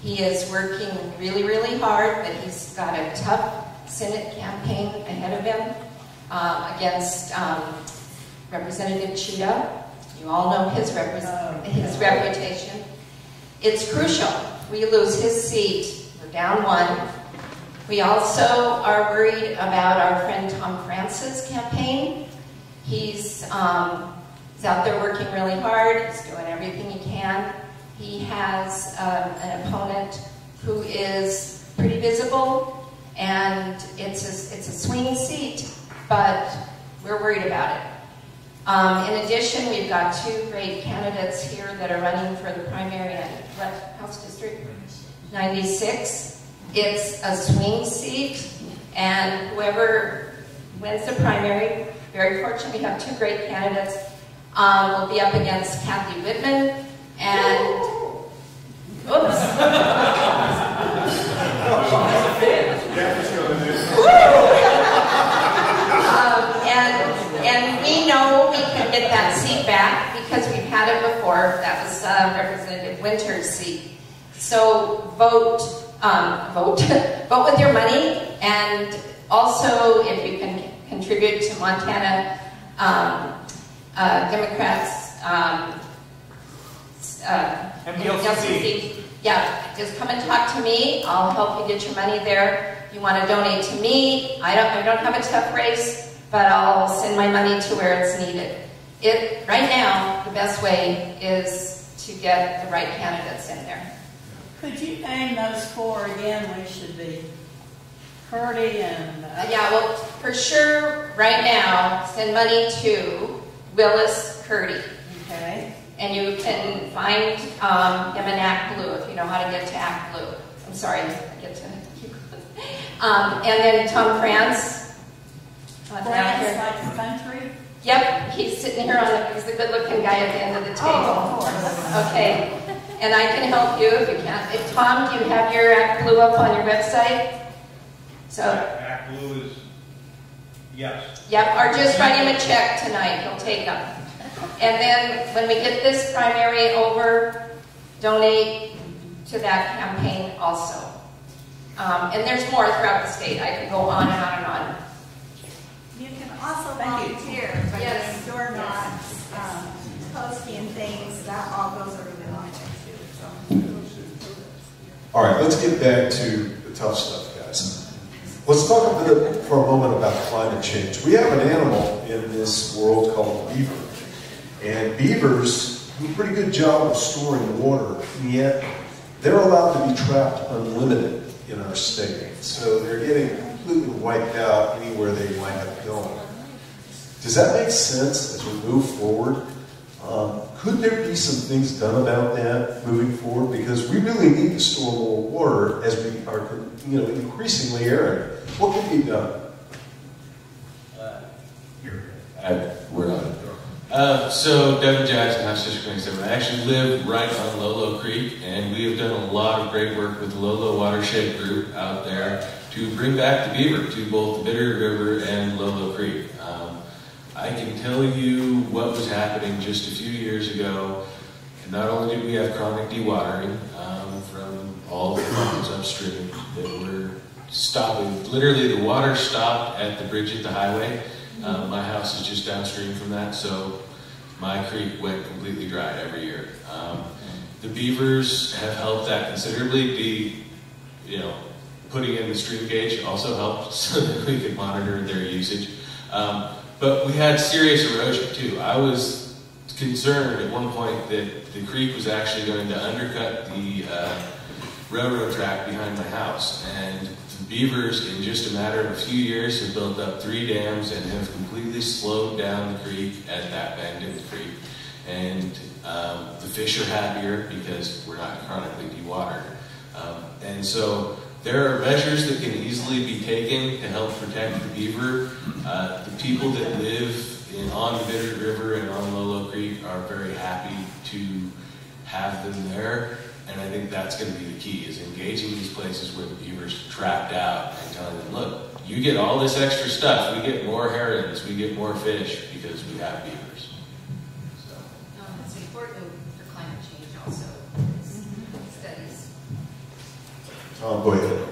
He is working really, really hard, but he's got a tough Senate campaign ahead of him against Representative Cheetah. You all know his reputation. It's crucial. We lose his seat. We're down 1. We also are worried about our friend Tom France's campaign. He's out there working really hard. He's doing everything he can. He has an opponent who is pretty visible, and it's a swing seat, but we're worried about it. In addition, we've got 2 great candidates here that are running for the primary in what House District? 96. It's a swing seat, and whoever wins the primary, very fortunate we have 2 great candidates. will be up against Kathy Whitman and, oops. And we know we can get that seat back because we've had it before. That was Representative Winter's seat. So vote with your money, and also if you can contribute to Montana Democrats MDLCC. Yeah, just come and talk to me. I'll help you get your money there. If you want to donate to me, I don't have a tough race, but I'll send my money to where it's needed. Right now, the best way is to get the right candidates in there. Could you name those four again? We should be Curdy and... Yeah, well, for sure, right now, send money to Willis Curdy. Okay. And you can find him in Act Blue if you know how to get to Act Blue. I'm sorry, I get to keep and then Tom France. France, like the country? Yep, he's sitting here he's the good-looking guy at the end of the table. Oh, of course. Okay, and I can help you if you can. Tom, do you have your Act Blue up on your website? So Act Blue is, yes. Yep, or just write him a check tonight. He'll take them. And then when we get this primary over, donate to that campaign also. And there's more throughout the state. I could go on and on and on. You can also volunteer, but Yes. if you're not posting things, that all goes over the line too. All right, let's get back to the tough stuff, guys. Let's talk for a moment about climate change. We have an animal in this world called the beaver. And beavers do a pretty good job of storing water, and yet they're allowed to be trapped unlimited in our state. So they're getting completely wiped out anywhere they wind up going. Does that make sense as we move forward? Could there be some things done about that moving forward? Because we really need to store more water as we are, increasingly arid. What can be done? We're on it. So Devin Jackson, House District 27. I actually live right on Lolo Creek, and we have done a lot of great work with the Lolo Watershed Group out there to bring back the beaver to both the Bitter River and Lolo Creek. I can tell you what was happening just a few years ago. And not only did we have chronic dewatering from all the farms upstream that were stopping. Literally, the water stopped at the bridge at the highway. My house is just downstream from that, so my creek went completely dry every year. The beavers have helped that considerably. Putting in the stream gauge also helped so that we could monitor their usage. But we had serious erosion too. I was concerned at one point that the creek was actually going to undercut the railroad track behind my house. And the beavers, in just a matter of a few years, have built up 3 dams and have completely slowed down the creek at that bend in the creek. And the fish are happier because we're not chronically dewatered. And so there are measures that can easily be taken to help protect the beaver. The people that live on the Bitter River and on Lolo Creek are very happy to have them there. And I think that's going to be the key, is engaging these places where the beaver's trapped out and telling them, look, you get all this extra stuff. We get more herons, we get more fish because we have beavers. So. It's important for climate change also, studies. Go ahead.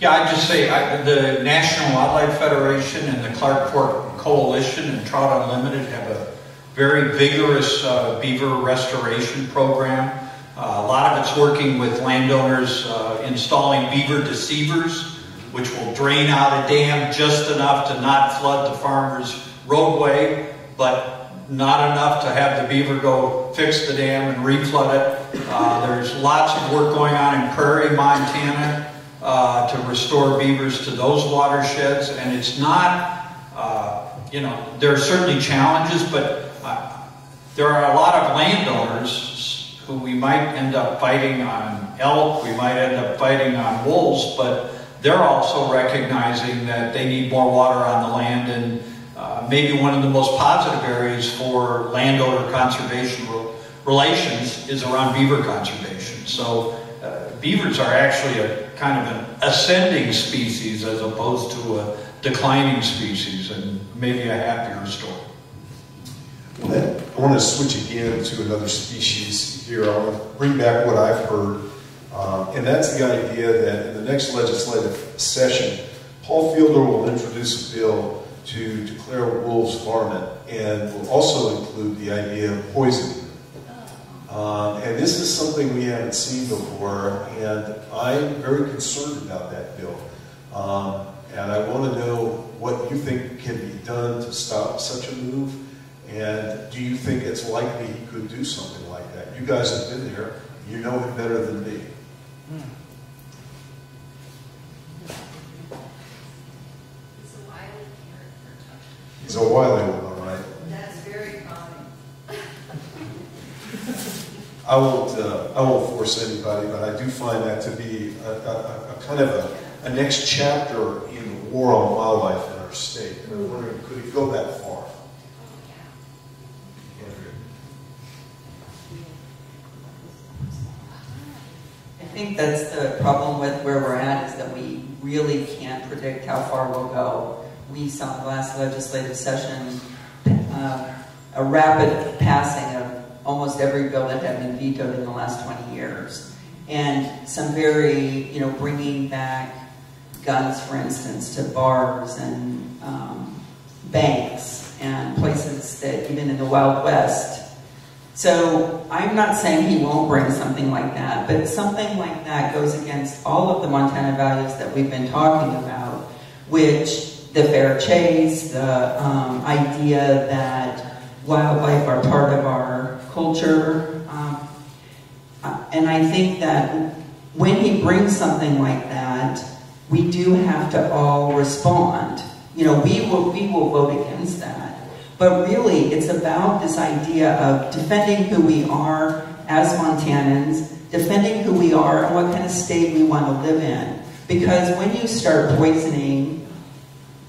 Yeah, I'd just say the National Wildlife Federation and the Clark Coalition and Trout Unlimited have a very vigorous beaver restoration program. A lot of it's working with landowners installing beaver deceivers, which will drain out a dam just enough to not flood the farmer's roadway, but not enough to have the beaver go fix the dam and reflood it. There's lots of work going on in Prairie, Montana to restore beavers to those watersheds, and it's not, there are certainly challenges, but there are a lot of landowners who we might end up fighting on elk, we might end up fighting on wolves, but they're also recognizing that they need more water on the land, and maybe one of the most positive areas for landowner conservation relations is around beaver conservation. So beavers are actually a kind of an ascending species as opposed to a declining species, and maybe a happier story. I want to switch again to another species here. I want to bring back what I've heard, and that's the idea that in the next legislative session, Paul Fielder will introduce a bill to declare wolves varmint, and will also include the idea of poisoning. And this is something we haven't seen before, and I'm very concerned about that bill. And I want to know what you think can be done to stop such a move, and do you think it's likely he could do something like that? You guys have been there. You know him better than me. He's a wily one, all right. That's very common. I won't force anybody, but I do find that to be a kind of a next chapter in the war on wildlife in our state. And I'm wondering, could he go that far? I think that's the problem with where we're at, is that we really can't predict how far we'll go. We saw the last legislative session a rapid passing of almost every bill that had been vetoed in the last 20 years. And some very, bringing back guns, for instance, to bars and banks and places that even in the Wild West. So I'm not saying he won't bring something like that, but something like that goes against all of the Montana values that we've been talking about, which the fair chase, the idea that wildlife are part of our culture. And I think that when he brings something like that, we do have to all respond. We will vote against that. But really, it's about this idea of defending who we are as Montanans, defending who we are and what kind of state we want to live in. Because when you start poisoning,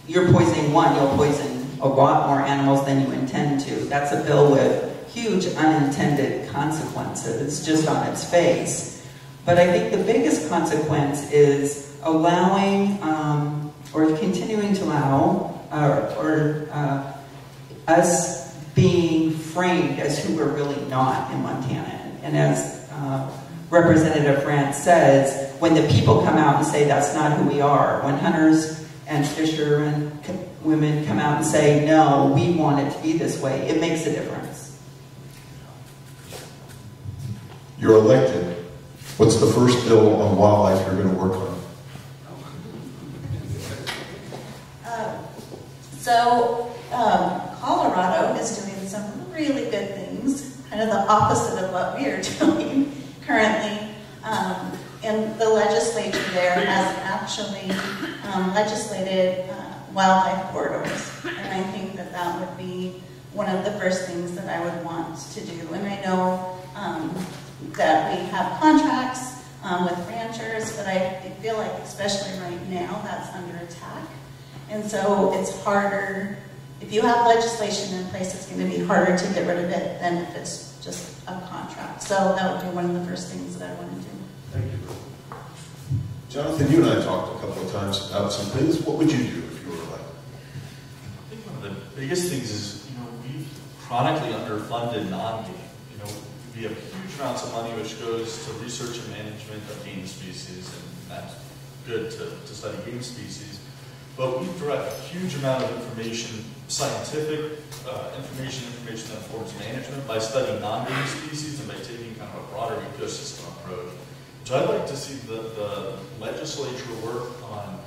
you're poisoning one, you'll poison a lot more animals than you intend to. That's a bill with huge unintended consequences just on its face. But I think the biggest consequence is allowing or continuing to allow us being framed as who we're really not in Montana. And as Representative France says, when the people come out and say that's not who we are, when hunters and fishermen, women come out and say, no, we want it to be this way, it makes a difference. You're elected. What's the first bill on wildlife you're going to work on? Colorado is doing some really good things, kind of the opposite of what we are doing currently. And the legislature there has actually legislated wildlife corridors. And I think that that would be one of the first things that I would want to do. And I know that we have contracts with ranchers, but I feel like, especially right now, that's under attack. And so it's harder, if you have legislation in place, it's going to be harder to get rid of it than if it's just a contract. So that would be one of the first things that I want to do. Thank you. Jonathan, you and I talked a couple of times about some things. What would you do if you were elected? I think one of the biggest things is, we've chronically underfunded non-game. We have huge amounts of money which goes to research and management of game species, and that's good to study game species. But we derive a huge amount of information, scientific information that informs management by studying non-game species and by taking kind of a broader ecosystem approach. So I'd like to see the legislature work on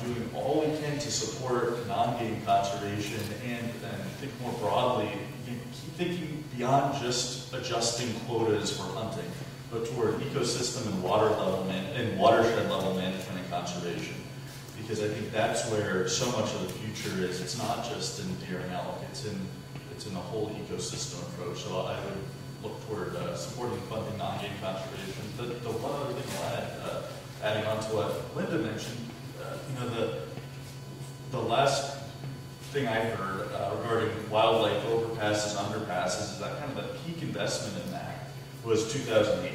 doing all we can to support non-game conservation and think more broadly, keep thinking beyond just adjusting quotas for hunting, but toward ecosystem and watershed level management and conservation. Because I think that's where so much of the future is. It's not just in deer and elk, it's in the whole ecosystem approach. So I would look toward supporting and funding non-game conservation. The one other thing I'll add, adding on to what Linda mentioned, the last thing I heard regarding wildlife overpasses, underpasses, is that kind of the peak investment in that was 2008.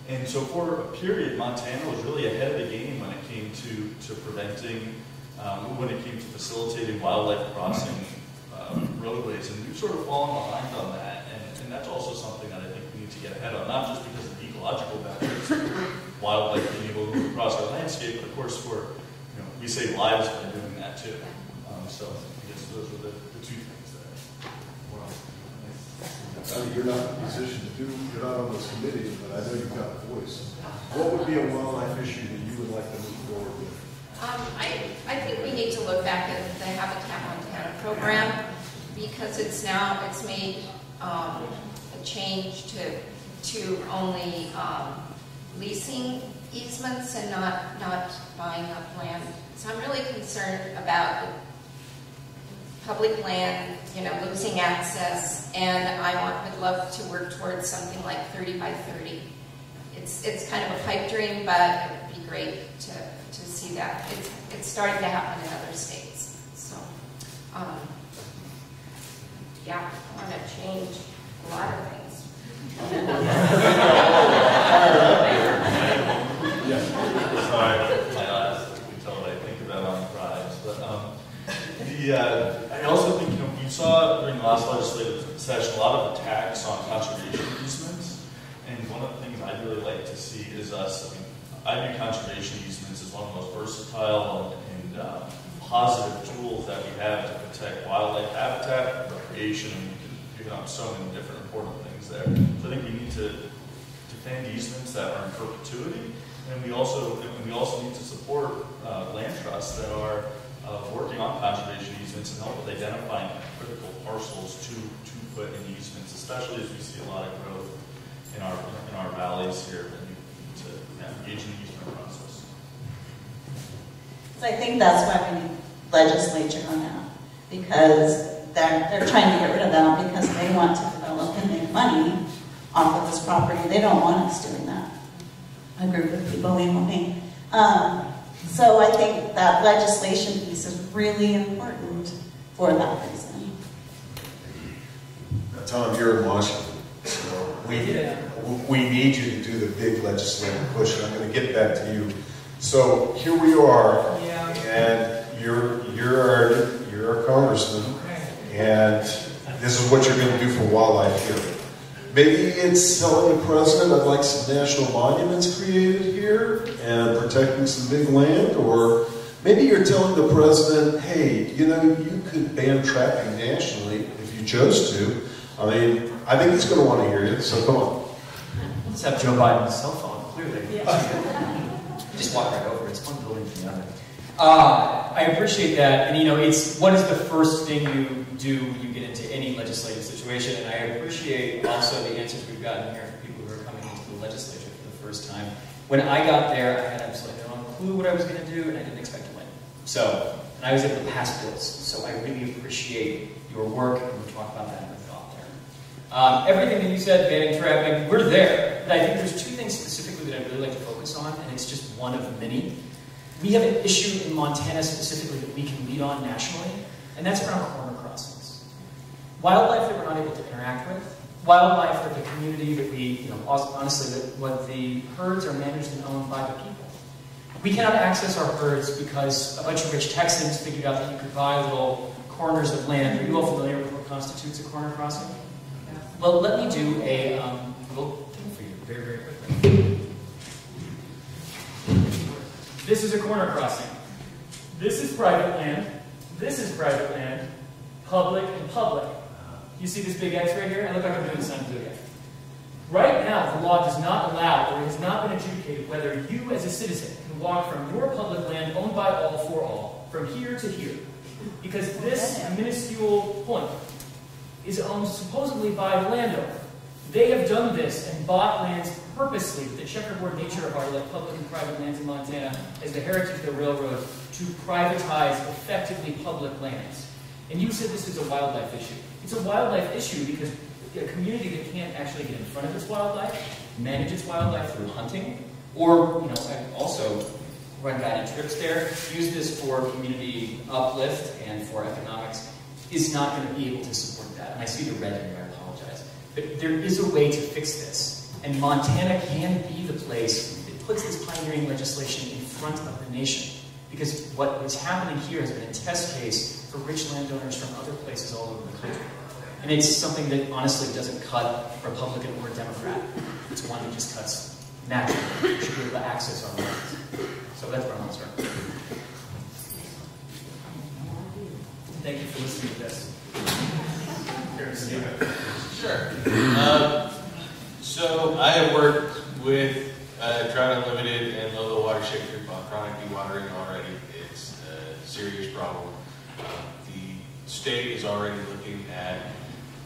And so for a period, Montana was really ahead of the game when it came to preventing, when it came to facilitating wildlife crossing roadways. And we've sort of fallen behind on that. And that's also something that I think we need to get ahead on, not just because of the ecological benefits of wildlife being able to move across our landscape, but of course for, we save lives by doing that too. So I guess those are the two things there. Well, you're not in a position to do, you're not on this committee, but I know you've got a voice. What would be a wildlife issue that you would like to move forward with? I think we need to look back at the Habitat Montana program, because it's made a change to only leasing easements and not buying up land. So I'm really concerned about public land, losing access, and would love to work towards something like 30 by 30. It's kind of a pipe dream, but it would be great to see that. It's starting to happen in other states. So, yeah, I want to change a lot of things. I also think, you saw during the last legislative session a lot of attacks on conservation easements, and one of the things I'd really like to see is us, I view conservation easements as one of the most versatile and positive tools that we have to protect wildlife habitat, recreation, and we can pick up so many different important things there. So I think we need to defend easements that are in perpetuity, and we also need to support land trusts that are working on conservation easements and help with identifying critical parcels to put in easements, especially as we see a lot of growth in our valleys here that we need to engage in the easement process. So I think that's why we need legislature on that, because they're trying to get rid of that because they want to develop and make money off of this property. They don't want us doing that. A group of people, we want me. So I think that legislation piece is really important for that reason. Now, Tom, you're in Washington, so we need you to do the big legislative push, and I'm going to get back to you. So here we are, and you're a congressman, and this is what you're going to do for wildlife here. Maybe it's telling the president I'd like some national monuments created here and protecting some big land, or maybe you're telling the president, hey, you could ban trapping nationally if you chose to. I think he's going to want to hear you, so come on. Let's have Joe Biden's cell phone, clearly. Yeah. You just walk right over, it's one building to the other. I appreciate that, and it's what is the first thing you do when you get into any legislative situation, and I appreciate also the answers we've gotten here from people who are coming into the legislature for the first time. When I got there, I had absolutely no clue what I was going to do, and I didn't expect to win. And I was able to pass bills, so I really appreciate your work, and we'll talk about that in a thought there. Everything that you said, banning trapping, we're there, but I think there's two things specifically that I'd really like to focus on, and it's just one of many. We have an issue in Montana specifically that we can lead on nationally, and that's around corner crossings. Wildlife that we're not able to interact with, wildlife that the community that we, honestly, that what the herds are managed and owned by the people. We cannot access our herds because a bunch of rich Texans figured out that you could buy little corners of land. Are you all familiar with what constitutes a corner crossing? Yeah. Well, let me do a little thing for you very, very quickly. This is a corner crossing. This is private land. This is private land. Public and public. You see this big X right here? I look like I'm doing the sign of the zodiac. Right now, the law does not allow, or it has not been adjudicated, whether you as a citizen can walk from your public land owned by all for all, from here to here. Because this minuscule point is owned supposedly by the landowner. They have done this and bought lands purposely with the checkerboard nature of our public and private lands in Montana as the heritage of the railroad to privatize effectively public lands. And you said this is a wildlife issue. It's a wildlife issue because a community that can't actually get in front of its wildlife, manage its wildlife through hunting, or also run guided trips there, use this for community uplift and for economics. is not going to be able to support that. And I see the red here, I apologize. But there is a way to fix this. And Montana can be the place that puts this pioneering legislation in front of the nation. Because what is happening here has been a test case for rich landowners from other places all over the country. And it's something that honestly doesn't cut Republican or Democrat. It's one that just cuts naturally. You should be able to access our lands. So that's where I'm going to start. Thank you for listening to this. Sure. So I have worked with Trout Unlimited and Low Watershed Group on chronic dewatering already. It's a serious problem. The state is already looking at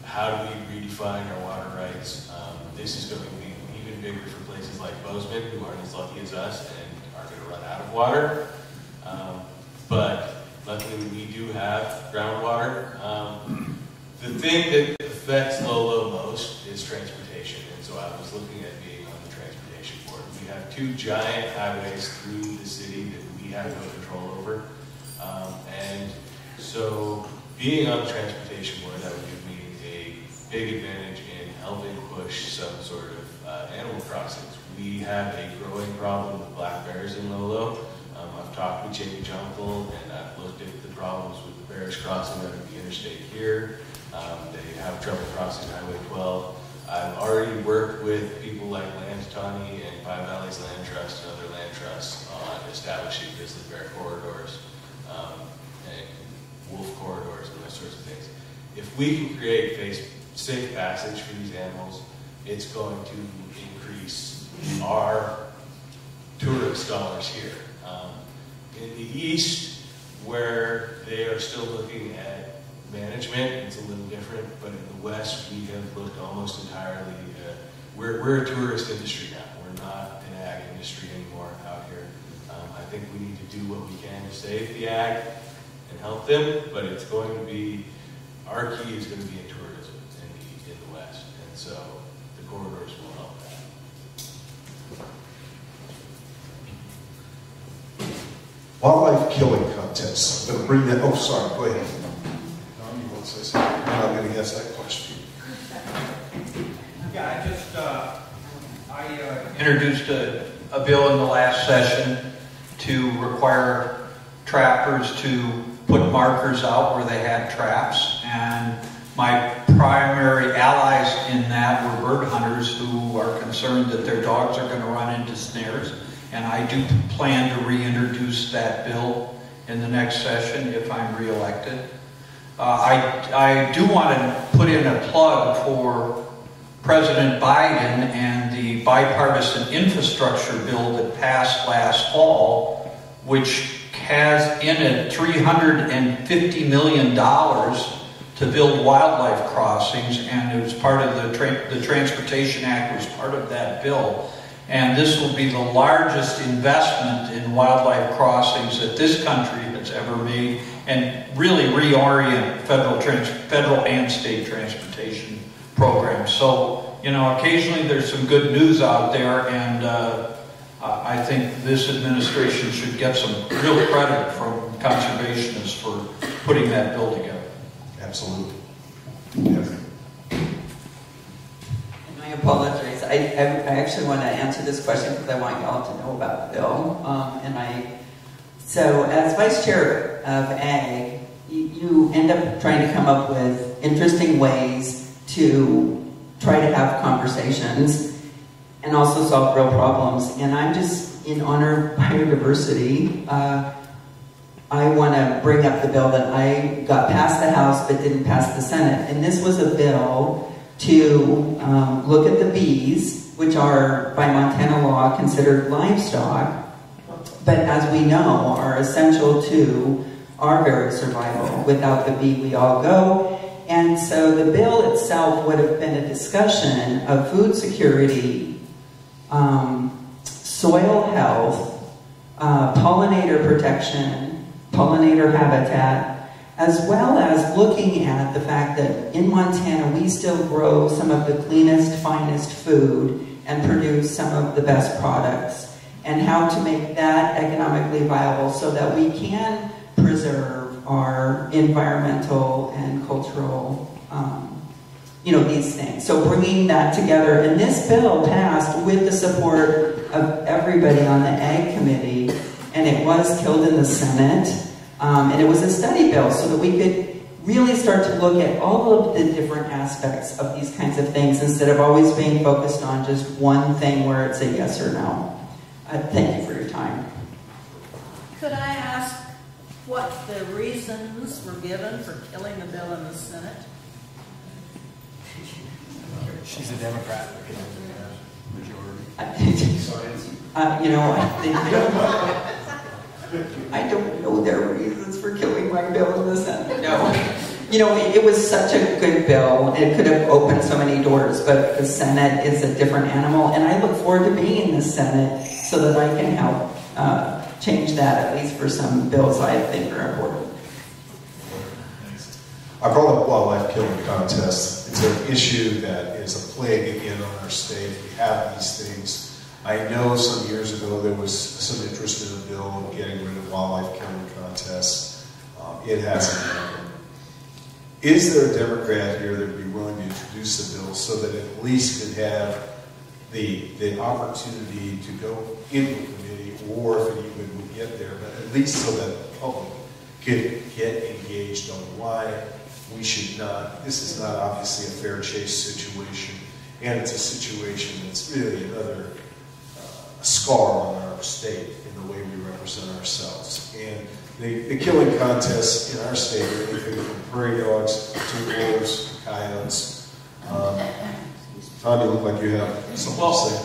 how do we redefine our water rights. This is going to be even bigger for places like Bozeman, who aren't as lucky as us and are going to run out of water. But luckily we do have groundwater. The thing that affects Lolo most is transportation, and so I was looking at being on the transportation board. We have 2 giant highways through the city that we have no control over, and so being on the transportation board, that would give me a big advantage in helping push some sort of animal crossings. We have a growing problem with black bears in Lolo. I've talked with Jamie Jonkel, and I've looked at the problems with the bears crossing under the interstate here. They have trouble crossing Highway 12. I've already worked with people like Land Tawny and Five Valleys Land Trust and other land trusts on establishing grizzly bear corridors and wolf corridors and those sorts of things. If we can create safe passage for these animals, it's going to increase our tourist dollars here. In the east, where they are still looking at management, it's a little different, but in the west, we have looked almost entirely, we're a tourist industry now. We're not an ag industry anymore out here. I think we need to do what we can to save the ag and help them, but it's going to be, our key is going to be in tourism in the west, and so the corridors will help that. Wildlife killing contests. I'm going to bring that. Oh, sorry. Go ahead. Don, you want to say something? I'm not going to guess that question. Yeah, I introduced a bill in the last session to require trappers to put markers out where they had traps, and my primary allies in that were bird hunters who are concerned that their dogs are going to run into snares. And I do plan to reintroduce that bill in the next session if I'm reelected. I do want to put in a plug for President Biden and the bipartisan infrastructure bill that passed last fall, which has in it $350 million to build wildlife crossings, and it was part of the Transportation Act was part of that bill. And this will be the largest investment in wildlife crossings that this country has ever made, and really reorient federal and state transportation programs. So, you know, occasionally there's some good news out there, and I think this administration should get some real credit from conservationists for putting that bill together. Absolutely. I apologize. I actually want to answer this question because I want y'all to know about the bill. So as Vice Chair of Ag, you end up trying to come up with interesting ways to try to have conversations and also solve real problems. And I'm just, in honor of biodiversity, I want to bring up the bill that I got past the House but didn't pass the Senate. And this was a bill to look at the bees, which are by Montana law considered livestock, but as we know are essential to our very survival. Without the bee we all go. And so the bill itself would have been a discussion of food security, soil health, pollinator protection, pollinator habitat, as well as looking at the fact that in Montana we still grow some of the cleanest, finest food and produce some of the best products, and how to make that economically viable so that we can preserve our environmental and cultural, these things. So bringing that together, and this bill passed with the support of everybody on the Ag Committee, and it was killed in the Senate, and it was a study bill so that we could really start to look at all of the different aspects of these kinds of things instead of always being focused on just one thing where it's a yes or no. Thank you for your time. Could I ask what the reasons were given for killing the bill in the Senate? She's a Democrat. I don't know their reasons for killing my bill in the Senate. No. It was such a good bill. It could have opened so many doors, but the Senate is a different animal, and I look forward to being in the Senate so that I can help change that, at least for some bills I think are important. I brought up wildlife killing contests. It's an issue that is a plague again on our state. We have these things. I know some years ago there was some interest in a bill of getting rid of wildlife killing contests. It hasn't happened. Is there a Democrat here that would be willing to introduce a bill so that at least could have the opportunity to go into a committee, or if it even would get there, but at least so that the public could get engaged on why we should not, this is not obviously a fair chase situation, and it's a situation that's really another scar on our state in the way we represent ourselves. And the killing contests in our state are anything from prairie dogs to wolves to coyotes. Tom, you look like you have something to say.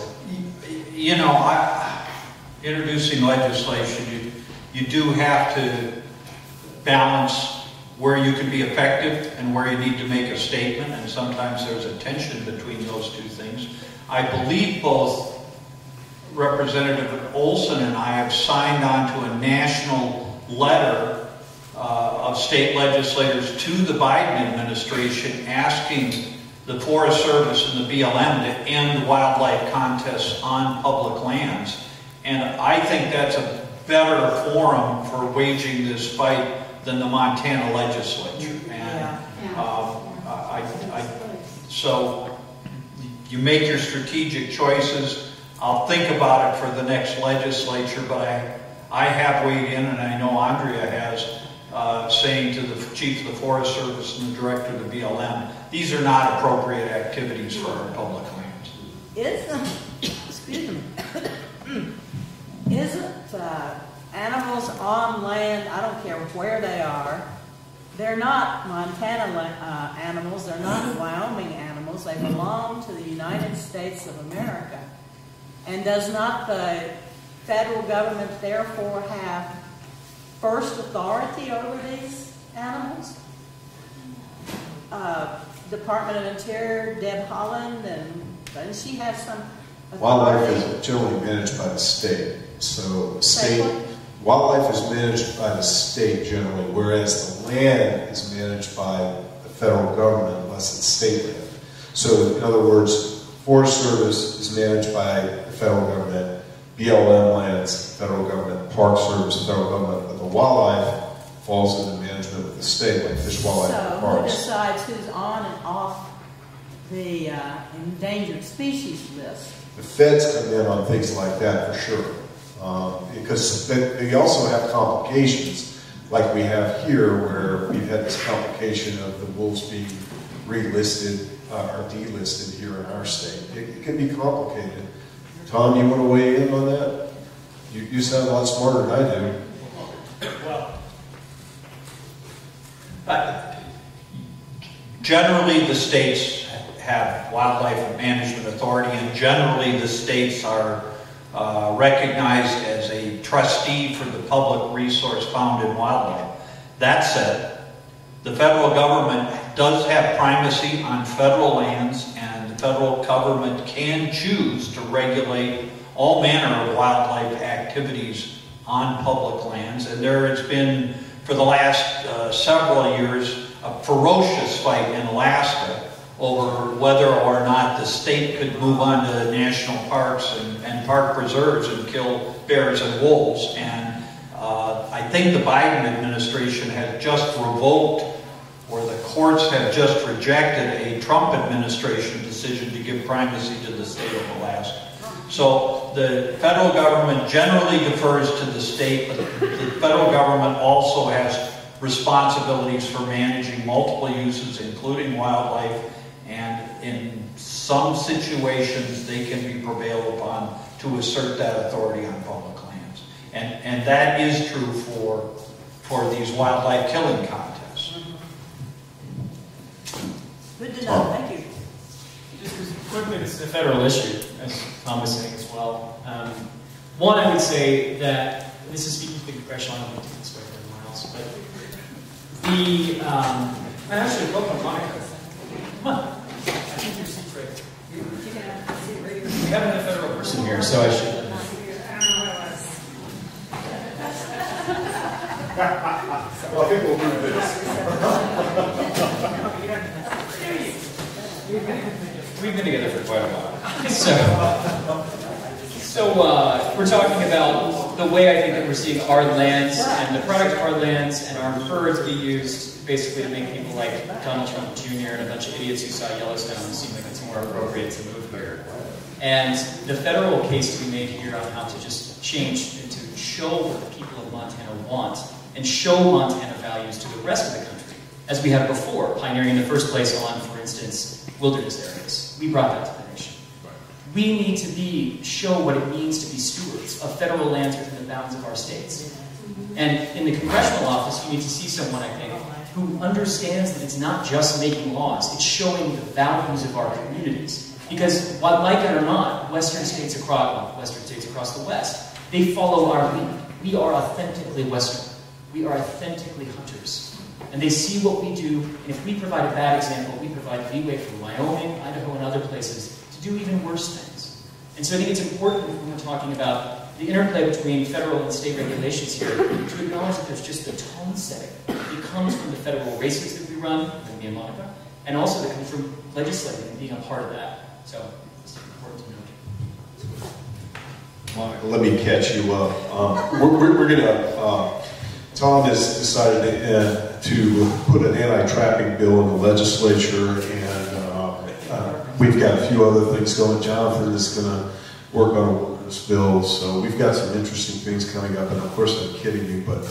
Introducing legislation, you do have to balance where you can be effective and where you need to make a statement, and sometimes there's a tension between those two things. I believe both Representative Olson and I have signed on to a national letter of state legislators to the Biden administration asking the Forest Service and the BLM to end wildlife contests on public lands. And I think that's a better forum for waging this fight than the Montana legislature. And so you make your strategic choices. I'll think about it for the next legislature, but I have weighed in, and I know Andrea has, saying to the Chief of the Forest Service and the Director of the BLM, these are not appropriate activities for our public lands. Isn't animals on land, I don't care where they are, they're not Montana animals, they're not Wyoming animals, they belong to the United States of America. And does not the federal government therefore have first authority over these animals? Department of Interior, Deb Holland, and doesn't she have some authority? Wildlife is generally managed by the state. So wildlife is managed by the state generally, whereas the land is managed by the federal government unless it's state land. So in other words, Forest Service is managed by the federal government, BLM lands, federal government, Park Service, federal government, but the wildlife falls into management of the state, like fish, wildlife, and parks. So who decides who's on and off the endangered species list? The feds come in on things like that for sure. Because they also have complications, like we have here, where we've had this complication of the wolves being relisted or delisted here in our state. It can be complicated. Tom, you want to weigh in on that? You sound a lot smarter than I do. Well, generally the states have wildlife management authority, and generally the states are recognized as a trustee for the public resource found in wildlife. That said, the federal government does have primacy on federal lands, and the federal government can choose to regulate all manner of wildlife activities on public lands. And there has been, for the last several years, a ferocious fight in Alaska over whether or not the state could move on to national parks and park preserves and kill bears and wolves. And I think the Biden administration has just revoked, or the courts have just rejected, a Trump administration decision to give primacy to the state of Alaska. So the federal government generally defers to the state, but the federal government also has responsibilities for managing multiple uses, including wildlife, and in some situations they can be prevailed upon to assert that authority on public lands. And that is true for these wildlife killing contests. Good to know, thank you. Just quickly, this is a federal issue, as Tom was saying as well. One, I would say that, this is speaking to the congressional, I don't want to take this way for everyone else, but I actually broke my mic. Come on. I think your seat's right there. We have another federal person here, so I should. Well, I think we'll do this. We've been together for quite a while. So we're talking about the way I think that we're seeing our lands and the product of our lands and our birds be used basically to make people like Donald Trump Jr. and a bunch of idiots who saw Yellowstone seem like it's more appropriate to move here. And the federal case to be made here on how to just change and to show what the people of Montana want and show Montana values to the rest of the country, as we have before, pioneering in the first place on, for instance, wilderness areas. We brought that to the nation. We need to show what it means to be stewards of federal lands within the bounds of our states. And in the congressional office, you need to see someone, I think, who understands that it's not just making laws, it's showing the values of our communities. Because, like it or not, Western states across the West, they follow our lead. We are authentically Western. We are authentically hunters. And they see what we do, and if we provide a bad example, we provide leeway for Wyoming, Idaho, and other places to do even worse things. And so I think it's important when we're talking about the interplay between federal and state regulations here to acknowledge that there's just the tone setting. It comes from the federal races that we run, like me and Monica, and also that comes from legislating and being a part of that. So it's important to note. Monica, let me catch you up. We're going to, Tom has decided to put an anti-trapping bill in the legislature, and we've got a few other things going. Jonathan is going to work on a wilderness bill, so we've got some interesting things coming up, and of course I'm kidding you, but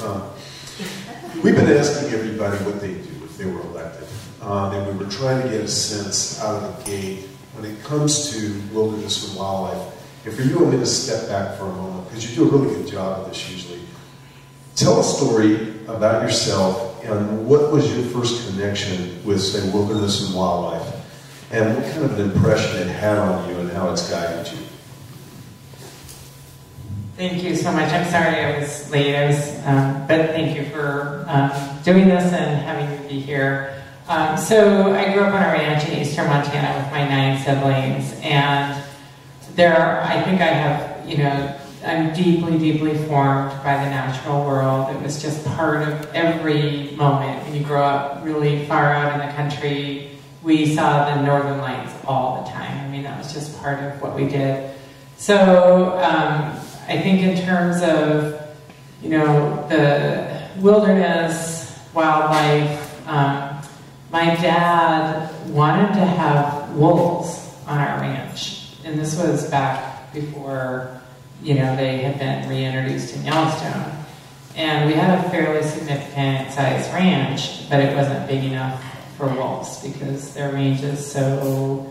we've been asking everybody what they do if they were elected, and we were trying to get a sense out of the gate when it comes to wilderness and wildlife. And for you, I'm going to step back for a moment, because you do a really good job of this usually. Tell a story about yourself and what was your first connection with, say, wilderness and wildlife, and what kind of an impression it had on you and how it's guided you. Thank you so much. I'm sorry I was late. But thank you for doing this and having me be here. So I grew up on a ranch in eastern Montana with my 9 siblings, and I think I have, I'm deeply, deeply formed by the natural world. It was just part of every moment. When you grow up really far out in the country, we saw the northern lights all the time. I mean, that was just part of what we did. So I think in terms of, the wilderness, wildlife, my dad wanted to have wolves on our ranch. And this was back before, they had been reintroduced in Yellowstone. And we had a fairly significant sized ranch, but it wasn't big enough for wolves because their range is so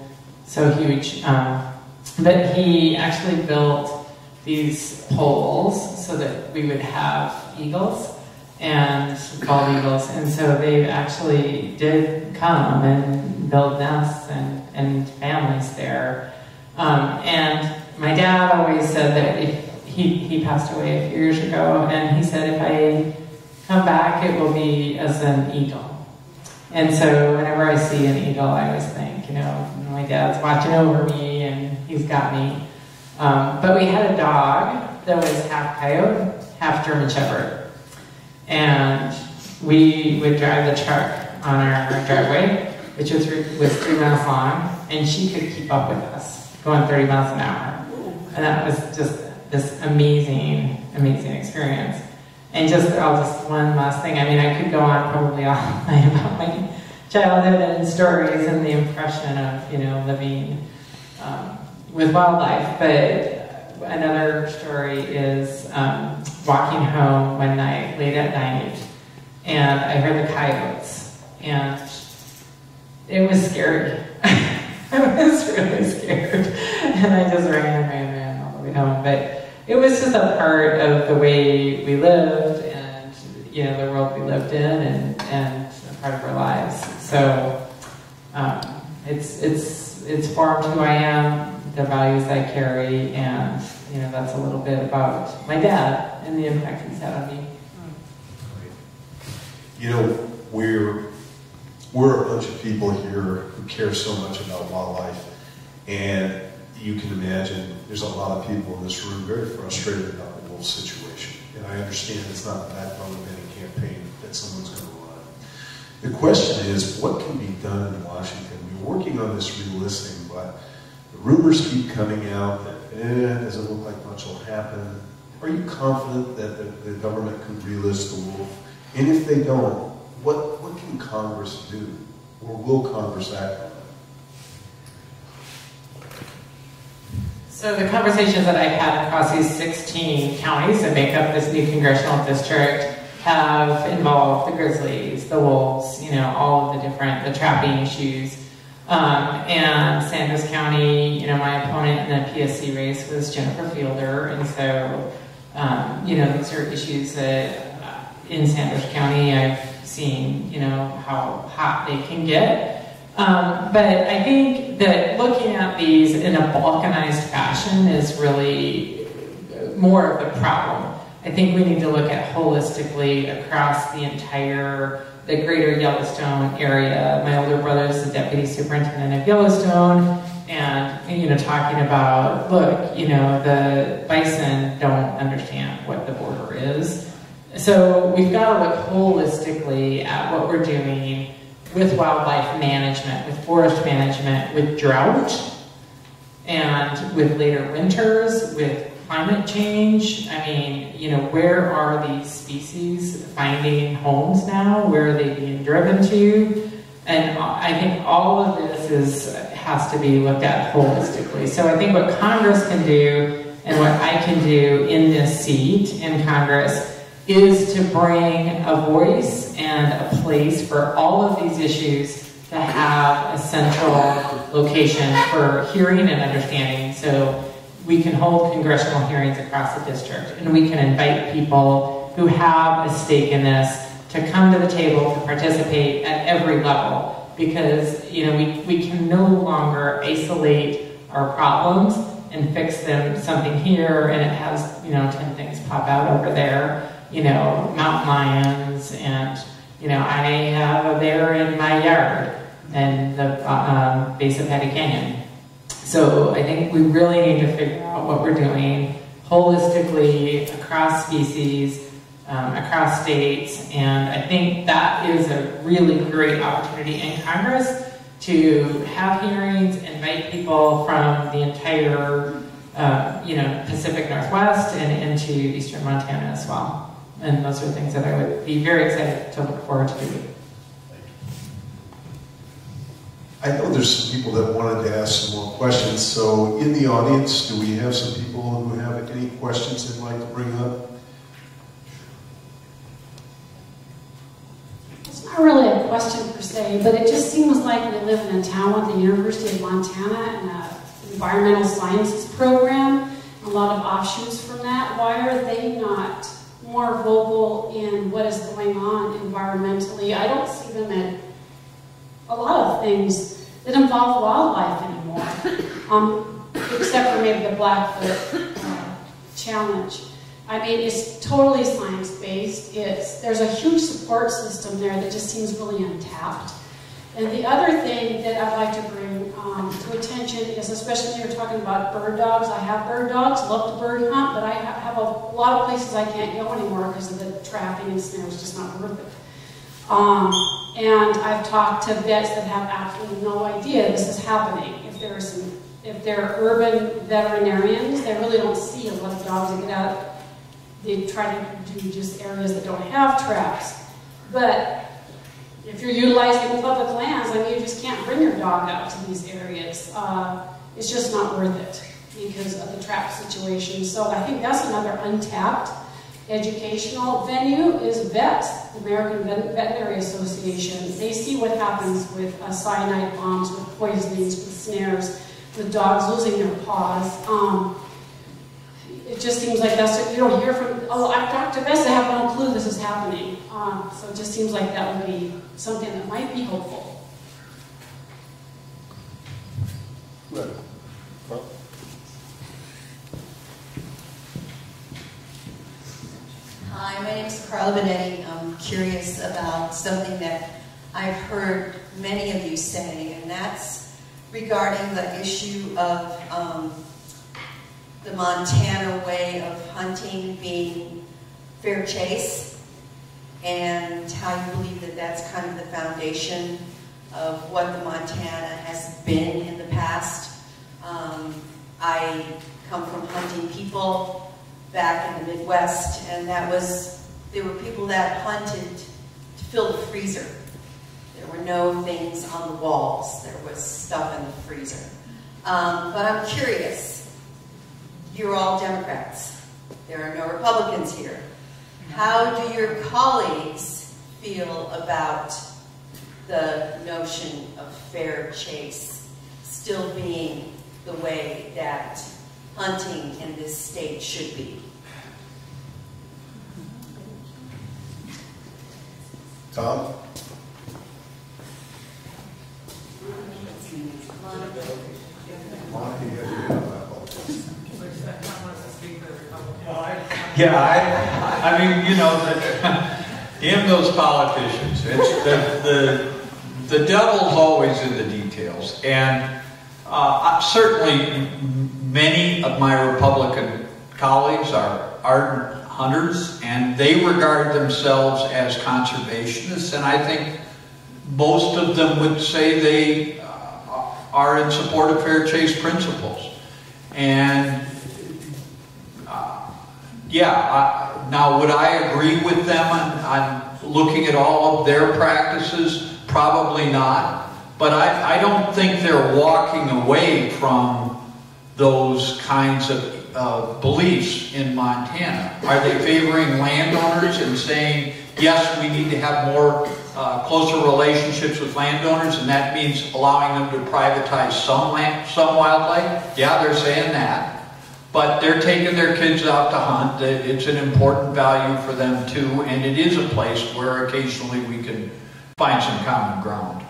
huge. But he actually built these poles so that we would have eagles and bald eagles. And so they actually did come and build nests and families there. And my dad always said that if he passed away a few years ago, and he said, if I come back, it will be as an eagle. And so whenever I see an eagle, I always think, my dad's watching over me and he's got me. But we had a dog that was half coyote, half German Shepherd. And we would drive the truck on our driveway, which was 3 miles long, and she could keep up with us, going 30 miles an hour. And that was just this amazing, amazing experience. And just one last thing. I mean, I could go on probably all night about my childhood and stories and the impression of, living with wildlife. But another story is walking home one night, late at night, and I heard the coyotes, and it was scary. I was really scared, and I just ran all the way home. But it was just a part of the way we lived, and the world we lived in, and a part of our lives. So it's formed who I am, the values I carry, and that's a little bit about my dad and the impact he's had on me. We're a bunch of people here who care so much about wildlife, and you can imagine there's a lot of people in this room very frustrated about the wolf situation. And I understand it's not the backbone of any campaign that someone's going to run. The question is, what can be done in Washington? We're working on this relisting, but the rumors keep coming out that it doesn't look like much will happen. Are you confident that the government can relist the wolf? And if they don't, what can Congress do? Or will Congress act on it? So the conversations that I've had across these 16 counties that make up this new congressional district have involved the grizzlies, the wolves, all of the trapping issues. And Sanders County, my opponent in the PSC race was Jennifer Fielder, and so, these are issues that in Sanders County I've seen, how hot they can get. But I think that looking at these in a balkanized fashion is really more of the problem. I think we need to look at holistically across the greater Yellowstone area. My older brother is the deputy superintendent of Yellowstone, and talking about, look, the bison don't understand what the border is. So we've got to look holistically at what we're doing with wildlife management, with forest management, with drought, and with later winters, with climate change. I mean, where are these species finding homes now? Where are they being driven to? And I think all of this has to be looked at holistically. So I think what Congress can do and what I can do in this seat in Congress is to bring a voice and a place for all of these issues to have a central location for hearing and understanding. So we can hold congressional hearings across the district, and we can invite people who have a stake in this to come to the table to participate at every level, because we can no longer isolate our problems and fix them something here and it has 10 things pop out over there. Mountain lions, and I have a bear in my yard and the base of Petty Canyon. So I think we really need to figure out what we're doing holistically across species, across states, and I think that is a really great opportunity in Congress to have hearings, invite people from the entire Pacific Northwest and into eastern Montana as well. And those are things that I would be very excited to look forward to doing. I know there's some people that wanted to ask some more questions, so in the audience, do we have some people who have any questions they'd like to bring up? It's not really a question per se, but it just seems like we live in a town with the University of Montana and an environmental sciences program, a lot of offshoots from that. Why are they not more vocal in what is going on environmentally? I don't see them at a lot of things that involve wildlife anymore, except for maybe the Blackfoot challenge. I mean, it's totally science-based. There's a huge support system there that just seems really untapped. And the other thing that I'd like to bring to attention is, especially when you're talking about bird dogs. I have bird dogs, love to bird hunt, but I have a lot of places I can't go anymore because of the trapping and snares, just not worth it. And I've talked to vets that have absolutely no idea this is happening. If they're urban veterinarians, they really don't see a lot of dogs that get out they try to do just areas that don't have traps. But if you're utilizing public lands, I mean, you just can't bring your dog out to these areas. It's just not worth it because of the trap situation. So I think that's another untapped educational venue is VET, the American Veterinary Association. They see what happens with cyanide bombs, with poisonings, with snares, with dogs losing their paws. It just seems like that's what you don't hear from, oh, I've talked to vets that have no clue this is happening. So it just seems like that would be something that might be hopeful. Right. Well. Hi, my name is Carla Benetti. I'm curious about something that I've heard many of you say, and that's regarding the issue of the Montana way of hunting being fair chase, and how you believe that that's kind of the foundation of what the Montana has been in the past. I come from hunting people back in the Midwest, and there were people that hunted to fill the freezer. There were no things on the walls. There was stuff in the freezer. But I'm curious. You're all Democrats. There are no Republicans here. How do your colleagues feel about the notion of fair chase still being the way that hunting in this state should be? Tom? Yeah, I mean, you know, in those politicians, it's the devil's always in the details, and certainly many of my Republican colleagues are ardent hunters, and they regard themselves as conservationists, and I think most of them would say they are in support of fair chase principles. And now would I agree with them on looking at all of their practices? Probably not. But I don't think they're walking away from those kinds of beliefs in Montana. Are they favoring landowners and saying, yes, we need to have more closer relationships with landowners, and that means allowing them to privatize some wildlife? Yeah, they're saying that. But they're taking their kids out to hunt. It's an important value for them too, and it is a place where occasionally we can find some common ground.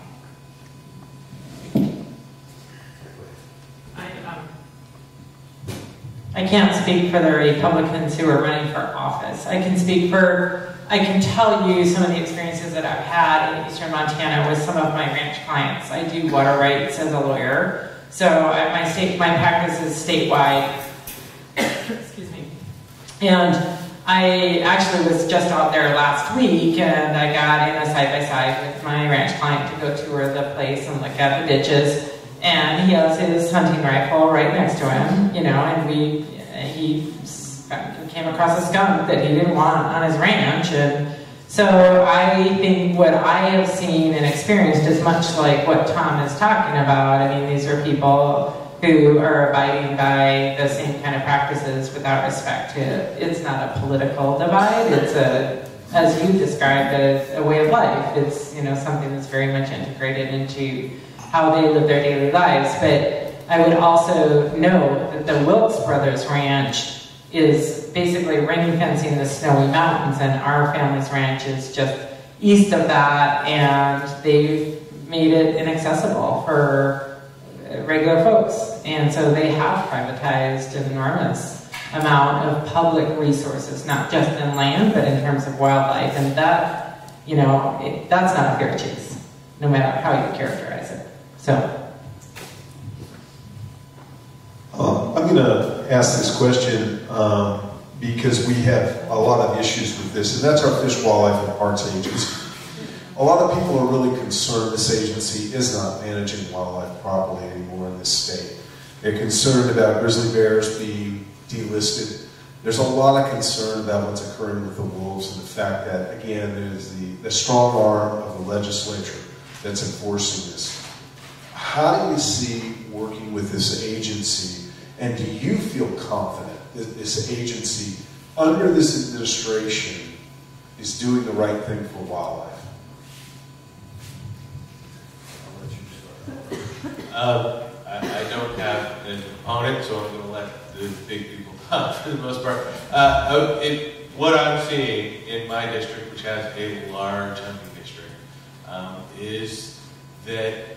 I can't speak for the Republicans who are running for office. I can tell you some of the experiences that I've had in eastern Montana with some of my ranch clients. I do water rights as a lawyer, so my practice is statewide. Excuse me. And I actually was just out there last week, and I got in a side-by-side with my ranch client to go tour the place and look at the ditches. And he has his hunting rifle right next to him, you know, and he came across a skunk that he didn't want on his ranch. And so I think what I have seen and experienced is much like what Tom is talking about. I mean, these are people who are abiding by the same kind of practices without respect to it. It's not a political divide. It's as you described, a way of life. It's, you know, something that's very much integrated into how they live their daily lives. But I would also note that the Wilkes Brothers Ranch is basically ring fencing the Snowy Mountains, and our family's ranch is just east of that, and they've made it inaccessible for regular folks. And so they have privatized an enormous amount of public resources, not just in land, but in terms of wildlife. And that, you know, that's not a fair chase, no matter how you characterize it. So, I'm going to ask this question because we have a lot of issues with this, and that's our Fish, Wildlife, and Parks Agency. A lot of people are really concerned this agency is not managing wildlife properly anymore in this state. They're concerned about grizzly bears being delisted. There's a lot of concern about what's occurring with the wolves and the fact that, again, there's the strong arm of the legislature that's enforcing this. How do you see working with this agency, and do you feel confident that this agency, under this administration, is doing the right thing for wildlife? I don't have an opponent, so I'm going to let the big people talk for the most part. What I'm seeing in my district, which has a large hunting district, is that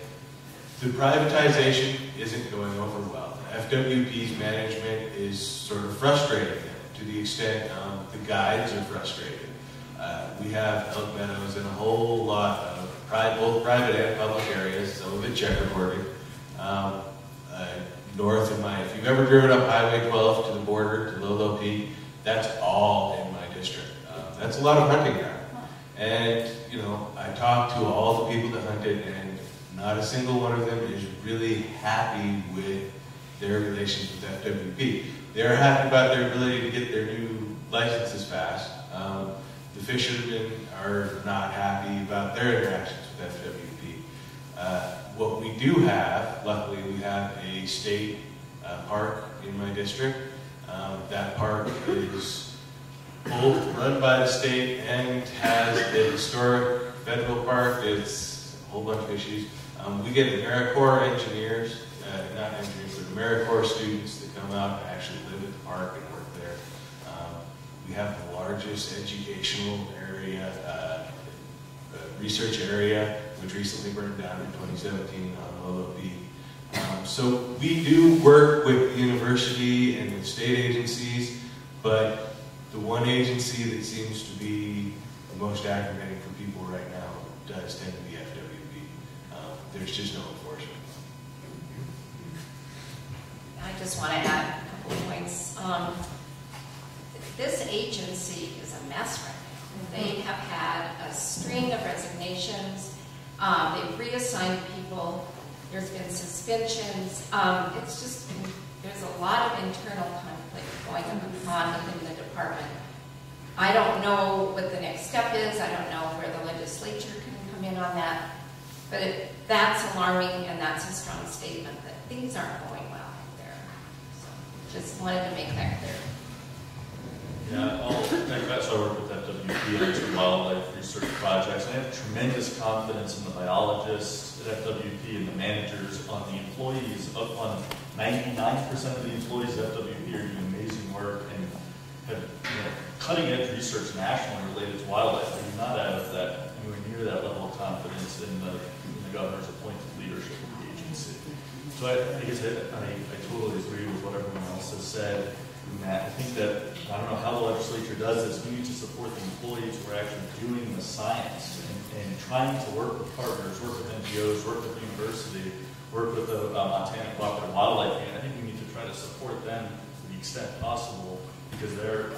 the privatization isn't going over well. FWP's management is sort of frustrating them to the extent the guides are frustrated. We have elk meadows in a whole lot of both private and public areas, some of it checkerboarded. North of if you've ever driven up Highway 12 to the border, to Lolo Peak, that's all in my district. That's a lot of hunting ground. And, you know, I talked to all the people that hunted, and not a single one of them is really happy with their relations with FWP. They're happy about their ability to get their new licenses passed. The fishermen are not happy about their interactions with FWP. What we do have, luckily, we have a state park in my district. That park is both run by the state and has a historic federal park. It's a whole bunch of issues. We get AmeriCorps engineers, not engineers, but AmeriCorps students that come out and actually live at the park and work there. We have the largest educational area, research area, which recently burned down in 2017 on Lolo Peak. So we do work with the university and with state agencies, but the one agency that seems to be the most aggravating for people right now does tend to be FWP. There's just no enforcement. I just want to add a couple of points. This agency is a mess right now. They have had a string of resignations. They've reassigned people. There's been suspensions. It's just been, there's a lot of internal conflict going on within the department. I don't know what the next step is. I don't know where the legislature can come in on that. But that's alarming, and that's a strong statement that things aren't going well there. So just wanted to make that clear. Yeah, so I work with FWP on some wildlife research projects. I have tremendous confidence in the biologists at FWP and the managers, on the employees. Up on 99% of the employees at FWP are doing amazing work and have cutting-edge research nationally related to wildlife. I do not have that anywhere near that level of confidence in the governor's appointed leadership of the agency. So I guess I totally agree with what everyone else has said. Matt, I think that, I don't know how the legislature does this, we need to support the employees who are actually doing the science and trying to work with partners, work with NGOs, work with the university, work with the Montana Cooperative Wildlife Union. I think we need to try to support them to the extent possible, because they're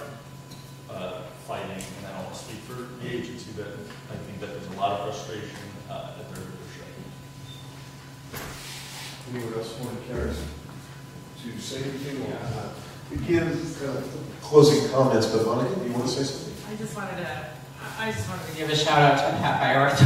fighting, and I don't want to speak for the agency, but I think that there's a lot of frustration at their leadership. Anyone else want to say anything? Again, closing comments, but Monica, do you want to say something? I just wanted to give a shout out to Pat Byarth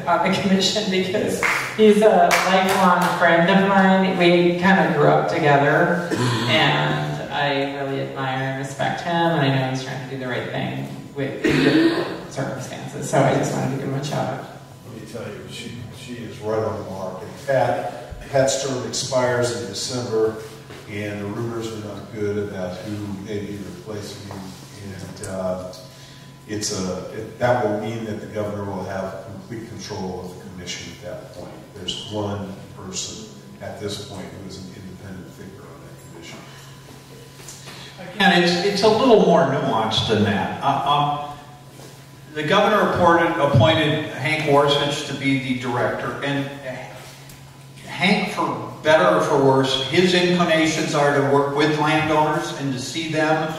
on the commission, because he's a lifelong friend of mine. We kind of grew up together, and I really admire and respect him, and I know he's trying to do the right thing with difficult circumstances. So I just wanted to give him a shout out. Let me tell you, she is right on the mark. And Pat's term expires in December, and the rumors are not good about who may be replacing him. And that will mean that the governor will have complete control of the commission at that point. There's one person at this point who is an independent figure on that commission. Again, it's a little more nuanced than that. The governor appointed Hank Warsich to be the director, and Hank, for better or for worse, his inclinations are to work with landowners and to see them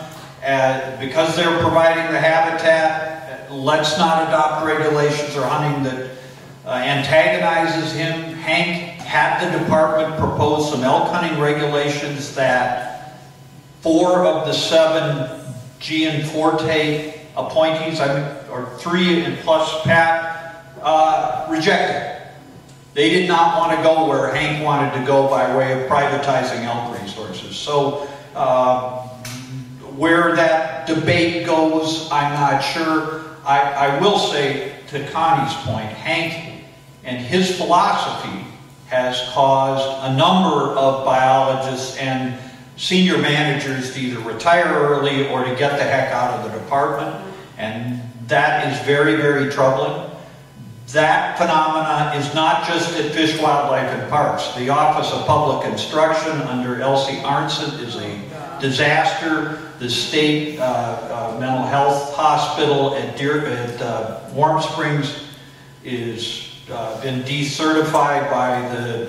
because they're providing the habitat. Let's not adopt regulations or hunting that antagonizes him. Hank had the department propose some elk hunting regulations that 4 of the 7 Gianforte appointees, or 3 and plus Pat, rejected. They did not want to go where Hank wanted to go by way of privatizing elk resources. So where that debate goes, I'm not sure. I will say, to Connie's point, Hank and his philosophy has caused a number of biologists and senior managers to either retire early or to get the heck out of the department, and that is very, very troubling. That phenomena is not just at Fish, Wildlife, and Parks. The Office of Public Instruction under Elsie Arnson is a disaster. The state mental health hospital at Warm Springs is been decertified by the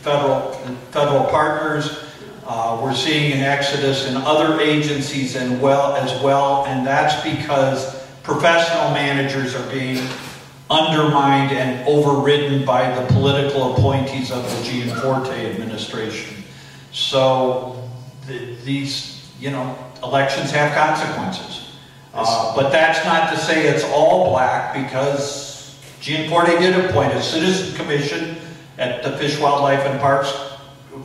federal partners. We're seeing an exodus in other agencies as well, and that's because professional managers are being undermined and overridden by the political appointees of the Gianforte administration. So these, elections have consequences. But that's not to say it's all black, because Gianforte did appoint a citizen commission at the Fish, Wildlife, and Parks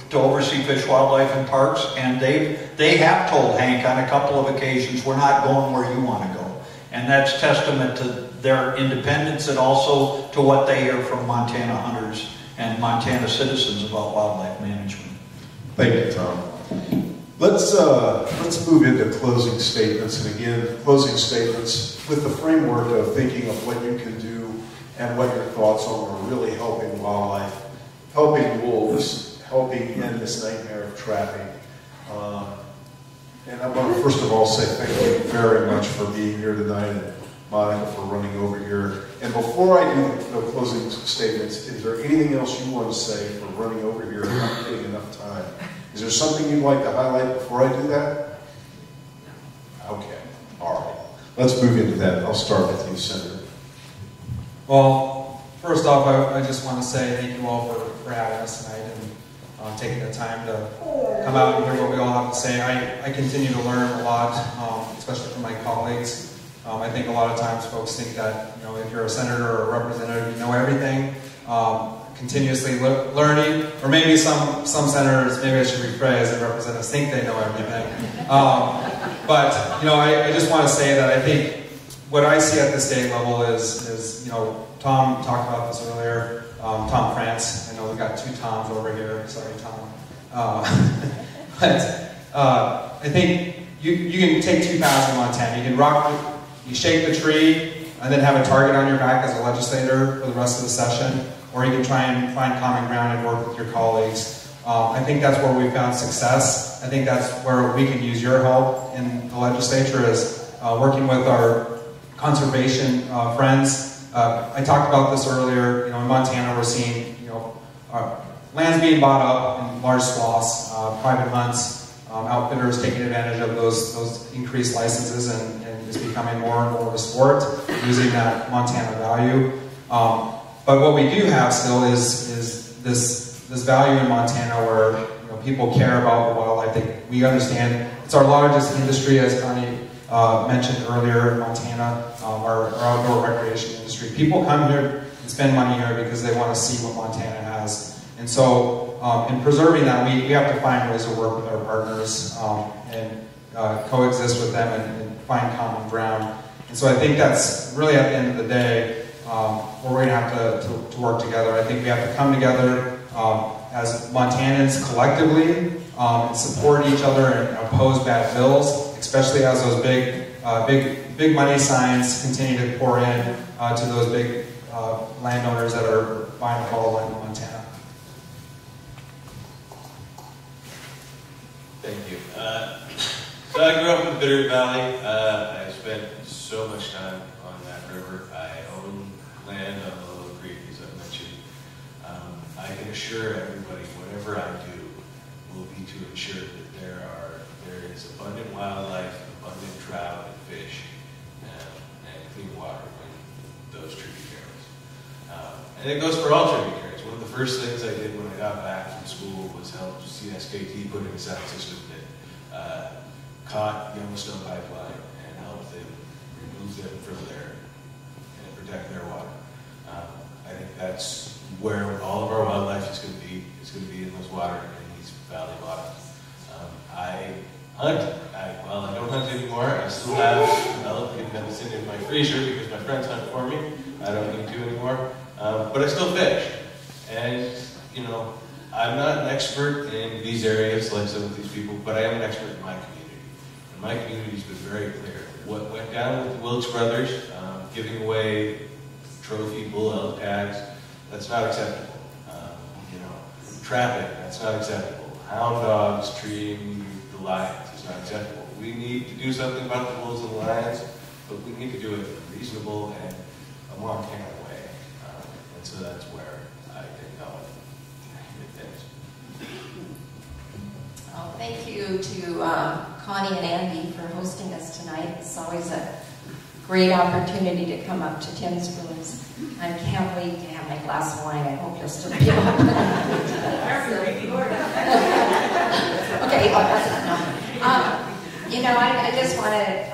to oversee Fish, Wildlife, and Parks, and they have told Hank on a couple of occasions, we're not going where you want to go. And that's testament to their independence and also to what they hear from Montana hunters and Montana citizens about wildlife management. Thank you, Tom. Let's move into closing statements. And again, closing statements with the framework of thinking of what you can do and what your thoughts on really helping wildlife, helping wolves, helping end this nightmare of trapping. And I want to first of all say thank you very much for being here tonight, and Monica for running over here. And before I do the closing statements, is there anything else you want to say for running over here and not getting enough time? Is there something you'd like to highlight before I do that? Okay, all right. Let's move into that. I'll start with you, Senator. Well, first off, I just want to say thank you all for having us tonight and taking the time to come out and hear what we all have to say. I continue to learn a lot, especially from my colleagues. I think a lot of times folks think that, if you're a senator or a representative, you know everything. Continuously learning, or maybe some senators, maybe I should rephrase, and representatives think they know everything. But I just want to say that I think what I see at the state level is Tom talked about this earlier. Tom France. I know we've got 2 Toms over here. Sorry, Tom. But I think you can take 2 paths in Montana. You can you shake the tree and then have a target on your back as a legislator for the rest of the session, or you can try and find common ground and work with your colleagues. I think that's where we found success. I think that's where we can use your help in the legislature, is working with our conservation friends. I talked about this earlier. In Montana, we're seeing lands being bought up in large swaths, private hunts, outfitters taking advantage of those increased licenses, and it's becoming more and more of a sport, using that Montana value. But what we do have still is this value in Montana where people care about the wildlife. We understand it's our largest industry, as Connie mentioned earlier in Montana, our outdoor recreation industry. People come here and spend money here because they want to see what Montana has. And so in preserving that, we have to find ways to work with our partners and coexist with them and find common ground. And so I think that's really, at the end of the day, where we're going to have to work together. I think we have to come together as Montanans collectively and support each other and oppose bad bills, especially as those big money signs continue to pour in to those big landowners that are buying up all the land in Montana. Thank you. So I grew up in the Bitter Valley. I spent so much time on that river. I own land on the Little Creek, as I mentioned. I can assure everybody, whatever I do will be to ensure that there is abundant wildlife, abundant trout and fish, and clean water in those tributaries. And it goes for all tributaries. One of the first things I did when I got back from school was help CSKT put in a sound system that caught Yellowstone pipeline and help them remove them from there and protect their water. I think that's where all of our wildlife is going to be. It's going to be in those water, in these valley bottoms. I hunt. Well, I don't hunt anymore. I still have developed venison in my freezer because my friends hunt for me. I don't need to anymore. But I still fish. And, you know, I'm not an expert in these areas like some of these people, but I am an expert in my community. And my community's been very clear. What went down with the Wilkes brothers, giving away trophy bull elk tags, that's not acceptable. You know, trapping, that's not acceptable. Hound dogs treating the lions is not acceptable. We need to do something about the wolves and the lions, but we need to do it in a reasonable and a Montana way. And so that's where I think I'll get things. Well, thank you to Connie and Andy for hosting us tonight. It's always a great opportunity to come up to Tim's Rooms. I can't wait to have my glass of wine. I hope you'll still be open. Okay, you know, I just want to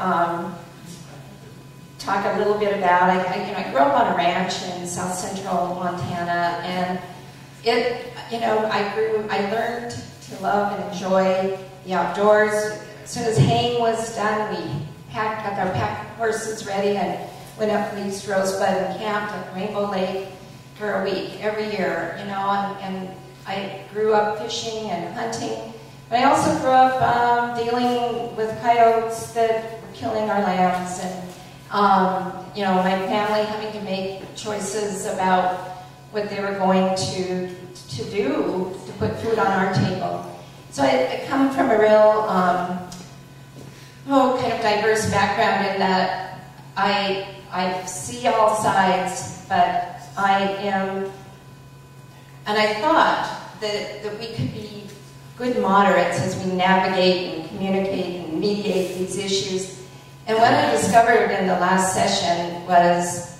talk a little bit about, I grew up on a ranch in south central Montana, and I learned to love and enjoy the outdoors. As soon as haying was done, we got our pack horses ready and went up to East Rosebud and camped at Rainbow Lake for a week every year, you know, and I grew up fishing and hunting. But I also grew up dealing with coyotes that were killing our lambs, and you know, my family having to make choices about what they were going to do to put food on our table. So I come from a real kind of diverse background in that I see all sides, but I am, and I thought that we could be good moderates as we navigate and communicate and mediate these issues. And what I discovered in the last session was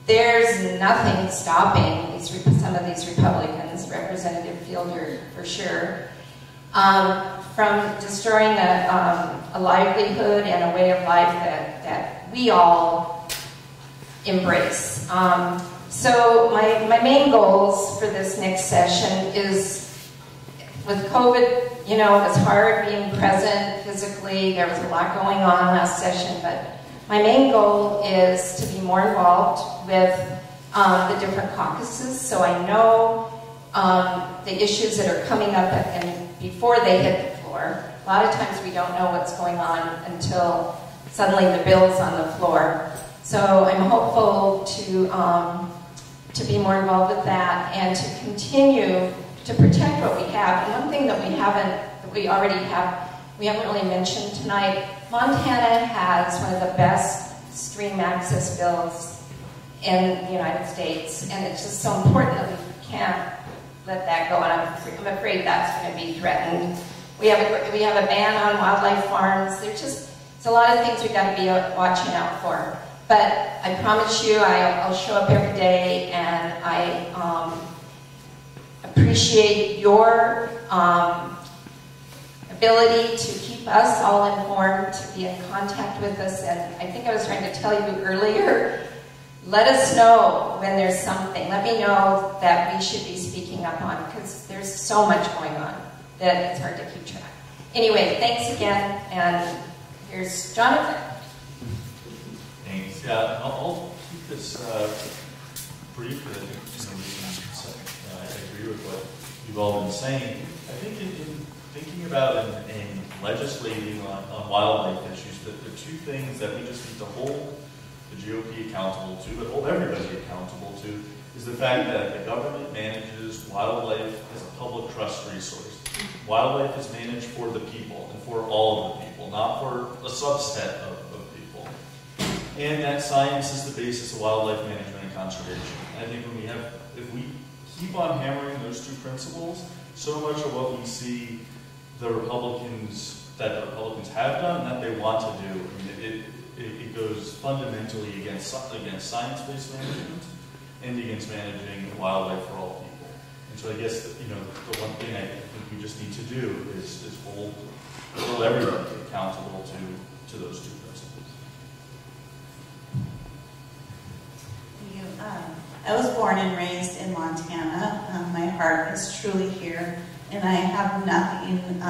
there's nothing stopping some of these Republicans, Representative Fielder for sure, from destroying a livelihood and a way of life that we all embrace. So my main goals for this next session is, with COVID, you know, it was hard being present physically. There was a lot going on last session, but my main goal is to be more involved with the different caucuses, so I know the issues that are coming up and before they hit the floor. A lot of times we don't know what's going on until suddenly the bill's on the floor. So I'm hopeful to be more involved with that and to continue to protect what we have. And one thing that we haven't really mentioned tonight, Montana has one of the best stream access bills in the United States, and it's just so important that we can't let that go, and I'm afraid that's going to be threatened. We have a ban on wildlife farms. It's a lot of things we've got to be watching out for. But I promise you, I'll show up every day, and I appreciate your ability to keep us all informed, to be in contact with us. And I think I was trying to tell you earlier, let us know when there's something. Let me know that we should be speaking up on, because there's so much going on that it's hard to keep track. Anyway, thanks again, and here's Jonathan. Thanks. Yeah, I'll keep this brief, but I think I agree with what you've all been saying. I think in thinking about and legislating on wildlife issues, that the two things that we just need to hold the GOP accountable to, but hold everybody accountable to, is the fact that the government manages wildlife as a public trust resource. Wildlife is managed for the people and for all of the people, not for a subset of people. And that science is the basis of wildlife management and conservation. And I think if we keep on hammering those two principles, so much of what we see the Republicans have done and that they want to do, I mean, it goes fundamentally against science-based management and against managing wildlife for all people. And so I guess that, the one thing I think we just need to do is hold everybody accountable to those two principles. I was born and raised in Montana. My heart is truly here, and I have nothing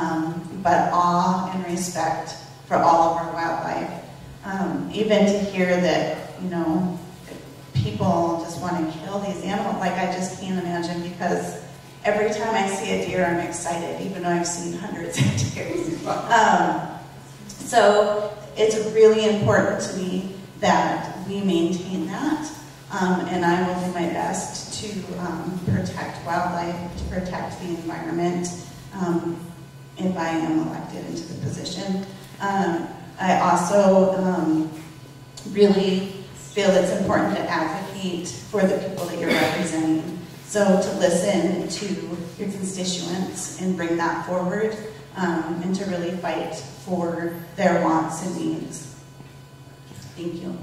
but awe and respect for all of our wildlife. Even to hear that, people just want to kill these animals, like I just can't imagine, because every time I see a deer, I'm excited, even though I've seen hundreds of deers. So it's really important to me that we maintain that, and I will do my best to protect wildlife, to protect the environment, if I am elected into the position. I also really feel it's important to advocate for the people that you're representing. So to listen to your constituents and bring that forward, and to really fight for their wants and needs. Thank you.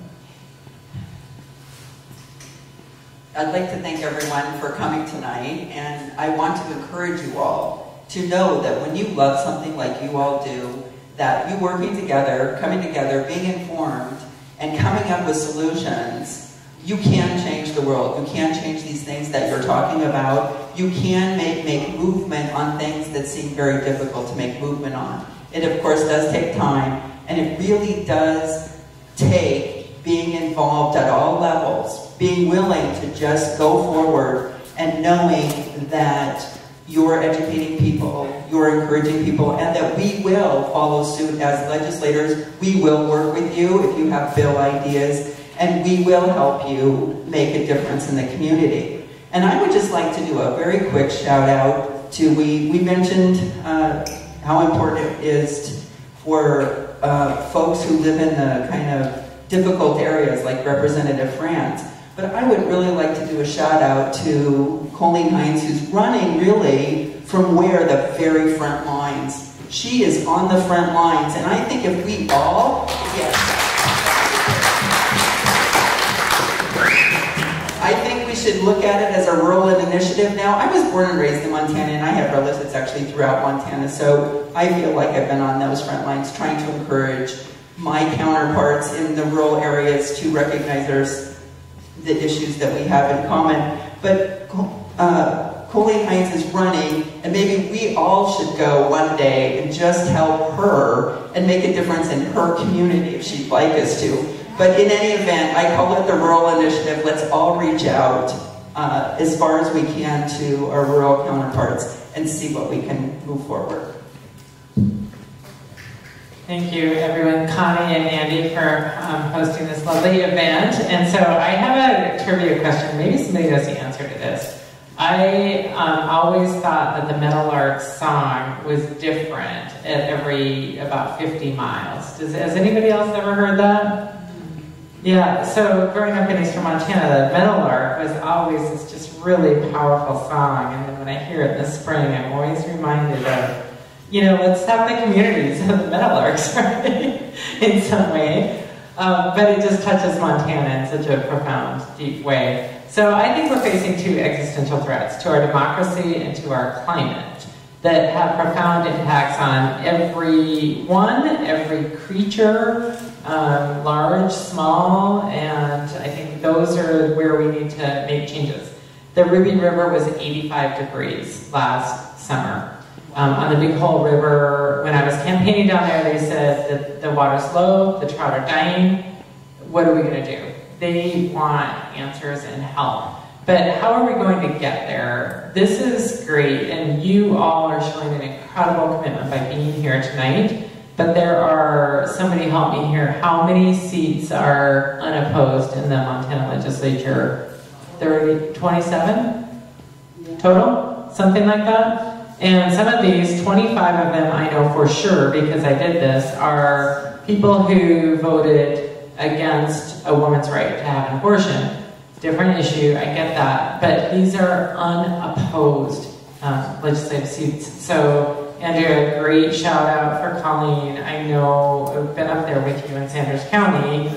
I'd like to thank everyone for coming tonight, and I want to encourage you all to know that when you love something like you all do, that you working together, coming together, being informed, and coming up with solutions, you can change the world. You can change these things that you're talking about. You can make movement on things that seem very difficult to make movement on. It, of course, does take time, and it really does take being involved at all levels, being willing to just go forward and knowing that you're educating people, you're encouraging people, and that we will follow suit as legislators. We will work with you if you have bill ideas, and we will help you make a difference in the community. And I would just like to do a very quick shout out to, we mentioned how important it is for folks who live in the kind of difficult areas like Representative France. But I would really like to do a shout out to Coleen Heinz, who's running really from where the very front lines. She is on the front lines, and I think if we all, I think we should look at it as a rural initiative. Now, I was born and raised in Montana, and I have relatives actually throughout Montana, so I feel like I've been on those front lines trying to encourage my counterparts in the rural areas to recognize the issues that we have in common. But Coleen Heinz is running, and maybe we all should go one day and just help her and make a difference in her community if she'd like us to. But in any event, I call it the Rural Initiative. Let's all reach out as far as we can to our rural counterparts and see what we can move forward. Thank you, everyone, Connie and Andy, for hosting this lovely event. And so I have a trivia question. Maybe somebody knows the answer to this. I always thought that the Meadowlark song was different at every about 50 miles. Has anybody else ever heard that? Yeah, so growing up in Eastern Montana, the Meadowlark was always this just really powerful song. And then when I hear it in the spring, I'm always reminded of, let's have the communities of the Meadowlarks, right? In some way. But it just touches Montana in such a profound, deep way. So I think we're facing two existential threats to our democracy and to our climate that have profound impacts on everyone, every creature, large, small, and I think those are where we need to make changes. The Ruby River was 85 degrees last summer. On the Big Hole River, when I was campaigning down there, they said that the water's low, the trout are dying. What are we going to do? They want answers and help. But how are we going to get there? This is great, and you all are showing an incredible commitment by being here tonight. But there are, somebody help me here, how many seats are unopposed in the Montana Legislature? 27 total? Something like that? And some of these, 25 of them I know for sure, because I did this, are people who voted against a woman's right to have an abortion. Different issue, I get that. But these are unopposed legislative seats. So, Andrea, great shout out for Colleen. I know I've been up there with you in Sanders County.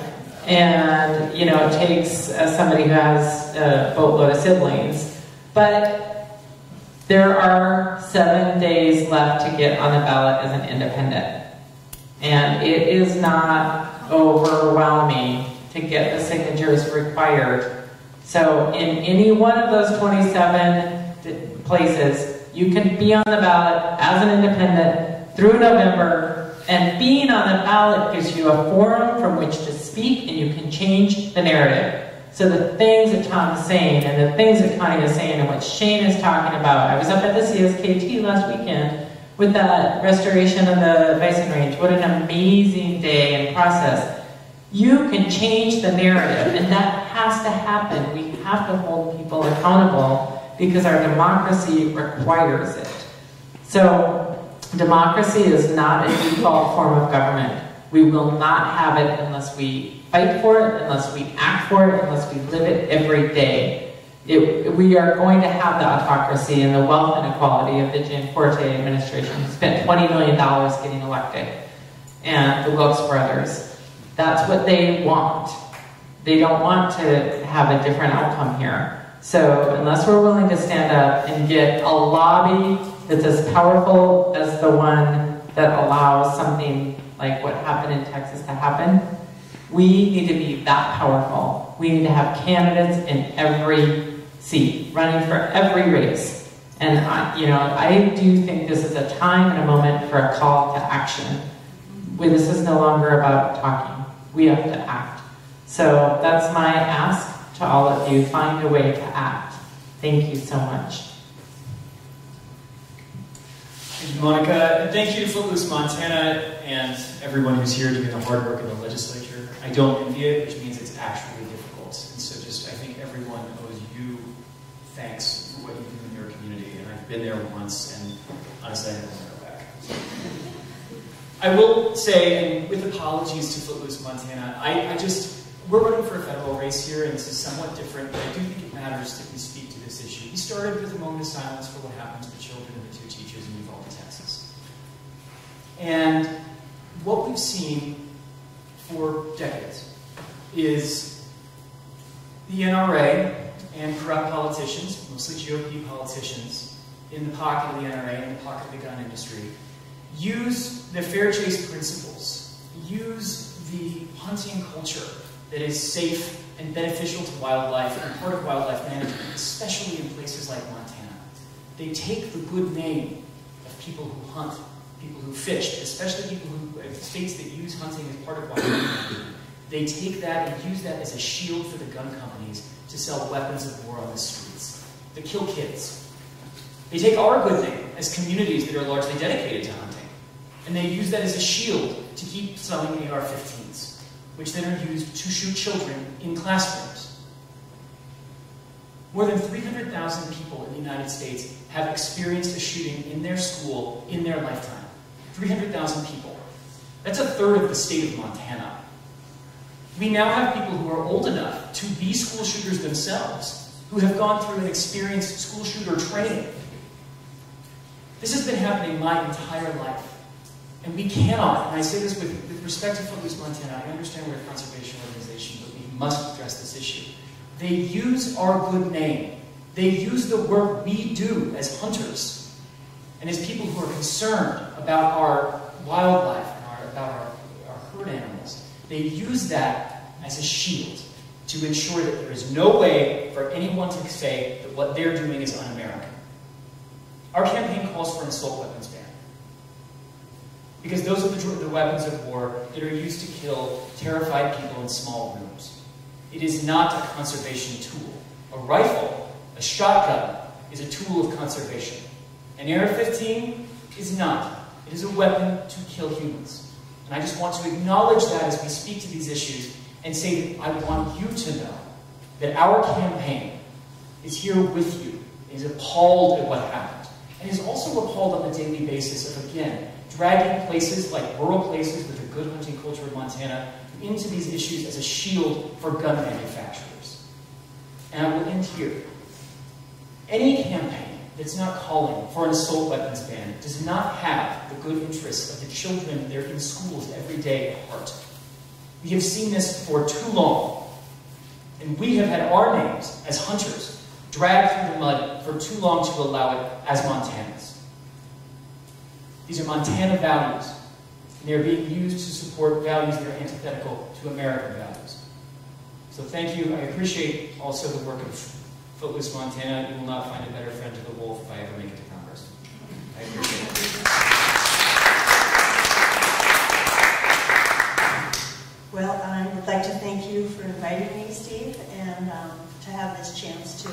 And, it takes somebody who has a boatload of siblings. But There are 7 days left to get on the ballot as an independent. And it is not overwhelming to get the signatures required. So in any one of those 27 places, you can be on the ballot as an independent through November, and being on the ballot gives you a forum from which to speak, and you can change the narrative. So the things that Tom is saying, and the things that Connie is saying, and what Shane is talking about. I was up at the CSKT last weekend with that restoration of the bison range. What an amazing day and process. You can change the narrative, and that has to happen. We have to hold people accountable because our democracy requires it. So democracy is not a default form of government. We will not have it unless we fight for it, unless we act for it, unless we live it every day. We are going to have the autocracy and the wealth inequality of the Gianforte administration, who spent $20 million getting elected, and the Wilkes brothers. That's what they want. They don't want to have a different outcome here. So unless we're willing to stand up and get a lobby that's as powerful as the one that allows something like what happened in Texas to happen, we need to be that powerful. We need to have candidates in every seat, running for every race. And I do think this is a time and a moment for a call to action. This is no longer about talking. We have to act. So that's my ask to all of you. Find a way to act. Thank you so much. Thank you, Monica. And thank you to Footloose Montana and everyone who's here doing the hard work in the legislature. I don't envy it, which means it's actually difficult. And so I think everyone owes you thanks for what you do in your community. And I've been there once, and honestly, I never want to go back. I will say, and with apologies to Footloose Montana, we're running for a federal race here, and this is somewhat different, but I do think it matters that we speak to this issue. We started with a moment of silence for what happened to the children of the 2 teachers in Uvalde, Texas. And what we've seen for decades is the NRA and corrupt politicians, mostly GOP politicians, in the pocket of the NRA and in the pocket of the gun industry, use the fair chase principles, use the hunting culture that is safe and beneficial to wildlife and part of wildlife management, especially in places like Montana. They take the good name of people who hunt, people who fish, especially people who, states that use hunting as part of wildlife management. They take that and use that as a shield for the gun companies to sell weapons of war on the streets, that kill kids. They take our good name as communities that are largely dedicated to hunting, and they use that as a shield to keep selling AR-15s, which then are used to shoot children in classrooms. More than 300,000 people in the United States have experienced a shooting in their school in their lifetime. 300,000 people. That's a third of the state of Montana. We now have people who are old enough to be school shooters themselves, who have gone through and experienced school shooter training. This has been happening my entire life. And we cannot, and I say this with respect to Footloose Montana, I understand we're a conservation organization, but we must address this issue. They use our good name. They use the work we do as hunters and as people who are concerned about our wildlife and about our herd animals. They use that as a shield to ensure that there is no way for anyone to say that what they're doing is un-American. Our campaign calls for an assault weapons ban, because those are the weapons of war that are used to kill terrified people in small rooms. It is not a conservation tool. A rifle, a shotgun, is a tool of conservation. An AR-15 is not. It is a weapon to kill humans. And I just want to acknowledge that as we speak to these issues and say that I want you to know that our campaign is here with you, is appalled at what happened, and is also appalled on a daily basis of, again, dragging places like rural places with a good hunting culture of Montana into these issues as a shield for gun manufacturers. And I will end here. Any campaign that's not calling for an assault weapons ban does not have the good interests of the children that are in schools every day at heart. We have seen this for too long, and we have had our names as hunters dragged through the mud for too long to allow it as Montanans. These are Montana values, and they're being used to support values that are antithetical to American values. So thank you. I appreciate also the work of Footless Montana. You will not find a better friend to the wolf if I ever make it to Congress. I appreciate it. Well, I would like to thank you for inviting me, Steve, and to have this chance to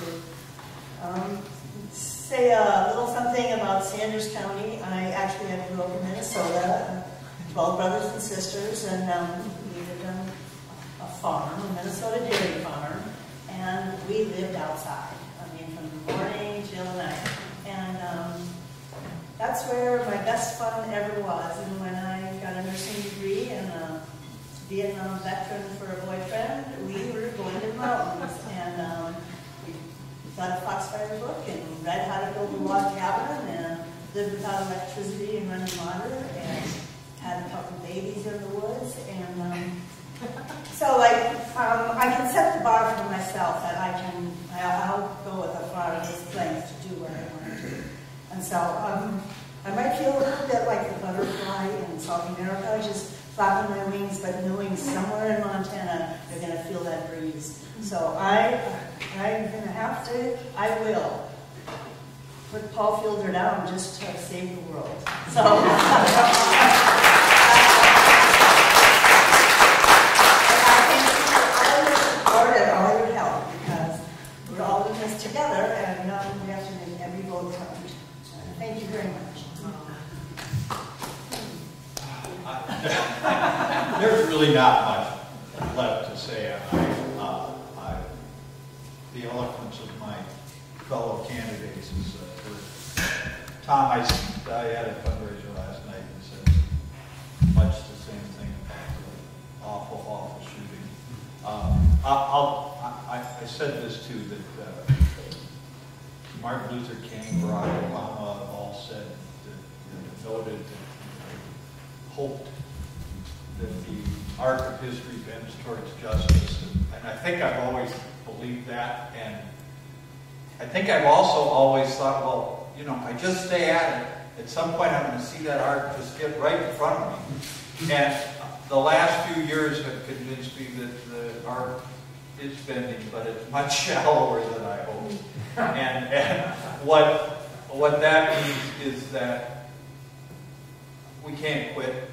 say a little something about Sanders County. I grew up in Minnesota, 12 brothers and sisters, and we lived on a farm, a Minnesota dairy farm, and we lived outside. I mean, from the morning till night. And that's where my best fun ever was. And when I got a nursing degree and a Vietnam veteran for a boyfriend, we were going to the mountains. And we got a Foxfire book and read how to build a log cabin and lived without electricity and running water and had a couple babies in the woods. And so I can set the bar for myself that I'll go with a farmer's plans to do what I want to do. And so I might feel a little bit like the butterfly in South America, just flapping my wings, but knowing somewhere in Montana they're going to feel that breeze. So I'm going to have to, I will put Paul Fielder down just to save the world. So. All your help, because we're all in this together, and we have to make every vote count. Thank you very much. There's really not much left to say. The eloquence of my fellow candidates is Tom, I had a fundraiser last night and said much the same thing about the awful shooting. I said this too, that Martin Luther King, Barack Obama all said that, voted, hoped that the arc of history bends towards justice. And I think I've always believed that. And I think I've also always thought, well, if I just stay at it, at some point I'm going to see that arc just get right in front of me. And the last few years have convinced me that the arc is bending, but it's much shallower than I hoped. And what that means is that we can't quit.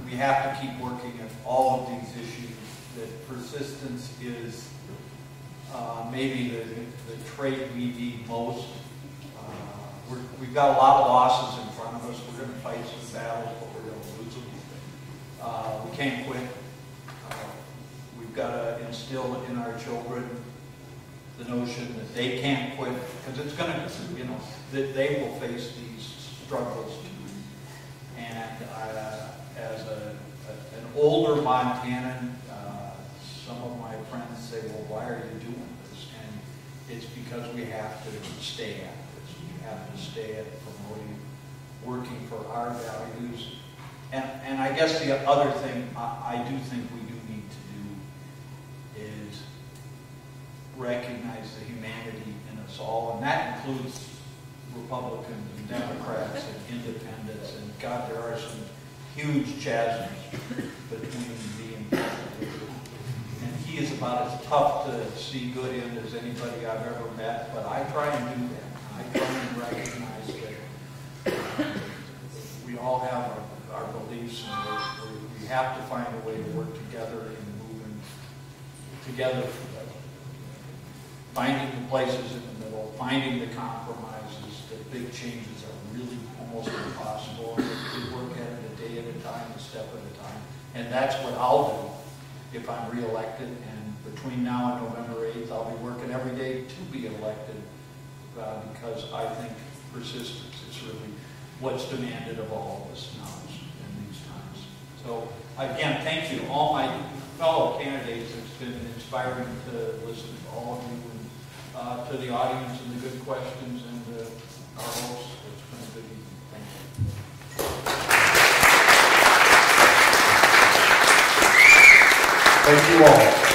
We have to keep working at all of these issues. That persistence is maybe the trait we need most. We've got a lot of losses in front of us. We're going to fight some battles, but we're going to lose them. We can't quit. We've got to instill in our children the notion that they can't quit, because it's going to, that they will face these struggles too. And as an older Montanan, some of my friends say, well, why are you doing this? And it's because we have to stay at this. We have to stay at promoting, working for our values. And I guess the other thing I do think we do need to do is recognize the humanity in us all. And that includes Republicans and Democrats and independents. And God, there are some huge chasms between me and Paul. And he is about as tough to see good in as anybody I've ever met, but I try and do that. I try and recognize that we all have our beliefs, and we have to find a way to work together and moving together, finding the places in the middle, finding the compromises. That big changes are really almost impossible. We work at it a day at a time, a step at a time. And that's what I'll do if I'm reelected. And between now and November 8th, I'll be working every day to be elected because I think persistence is really what's demanded of all of us now in these times. So again, thank you to all my fellow candidates. It's been inspiring to listen to all of you and to the audience and the good questions and our hosts. It's been a good evening. Thank you. Thank you all.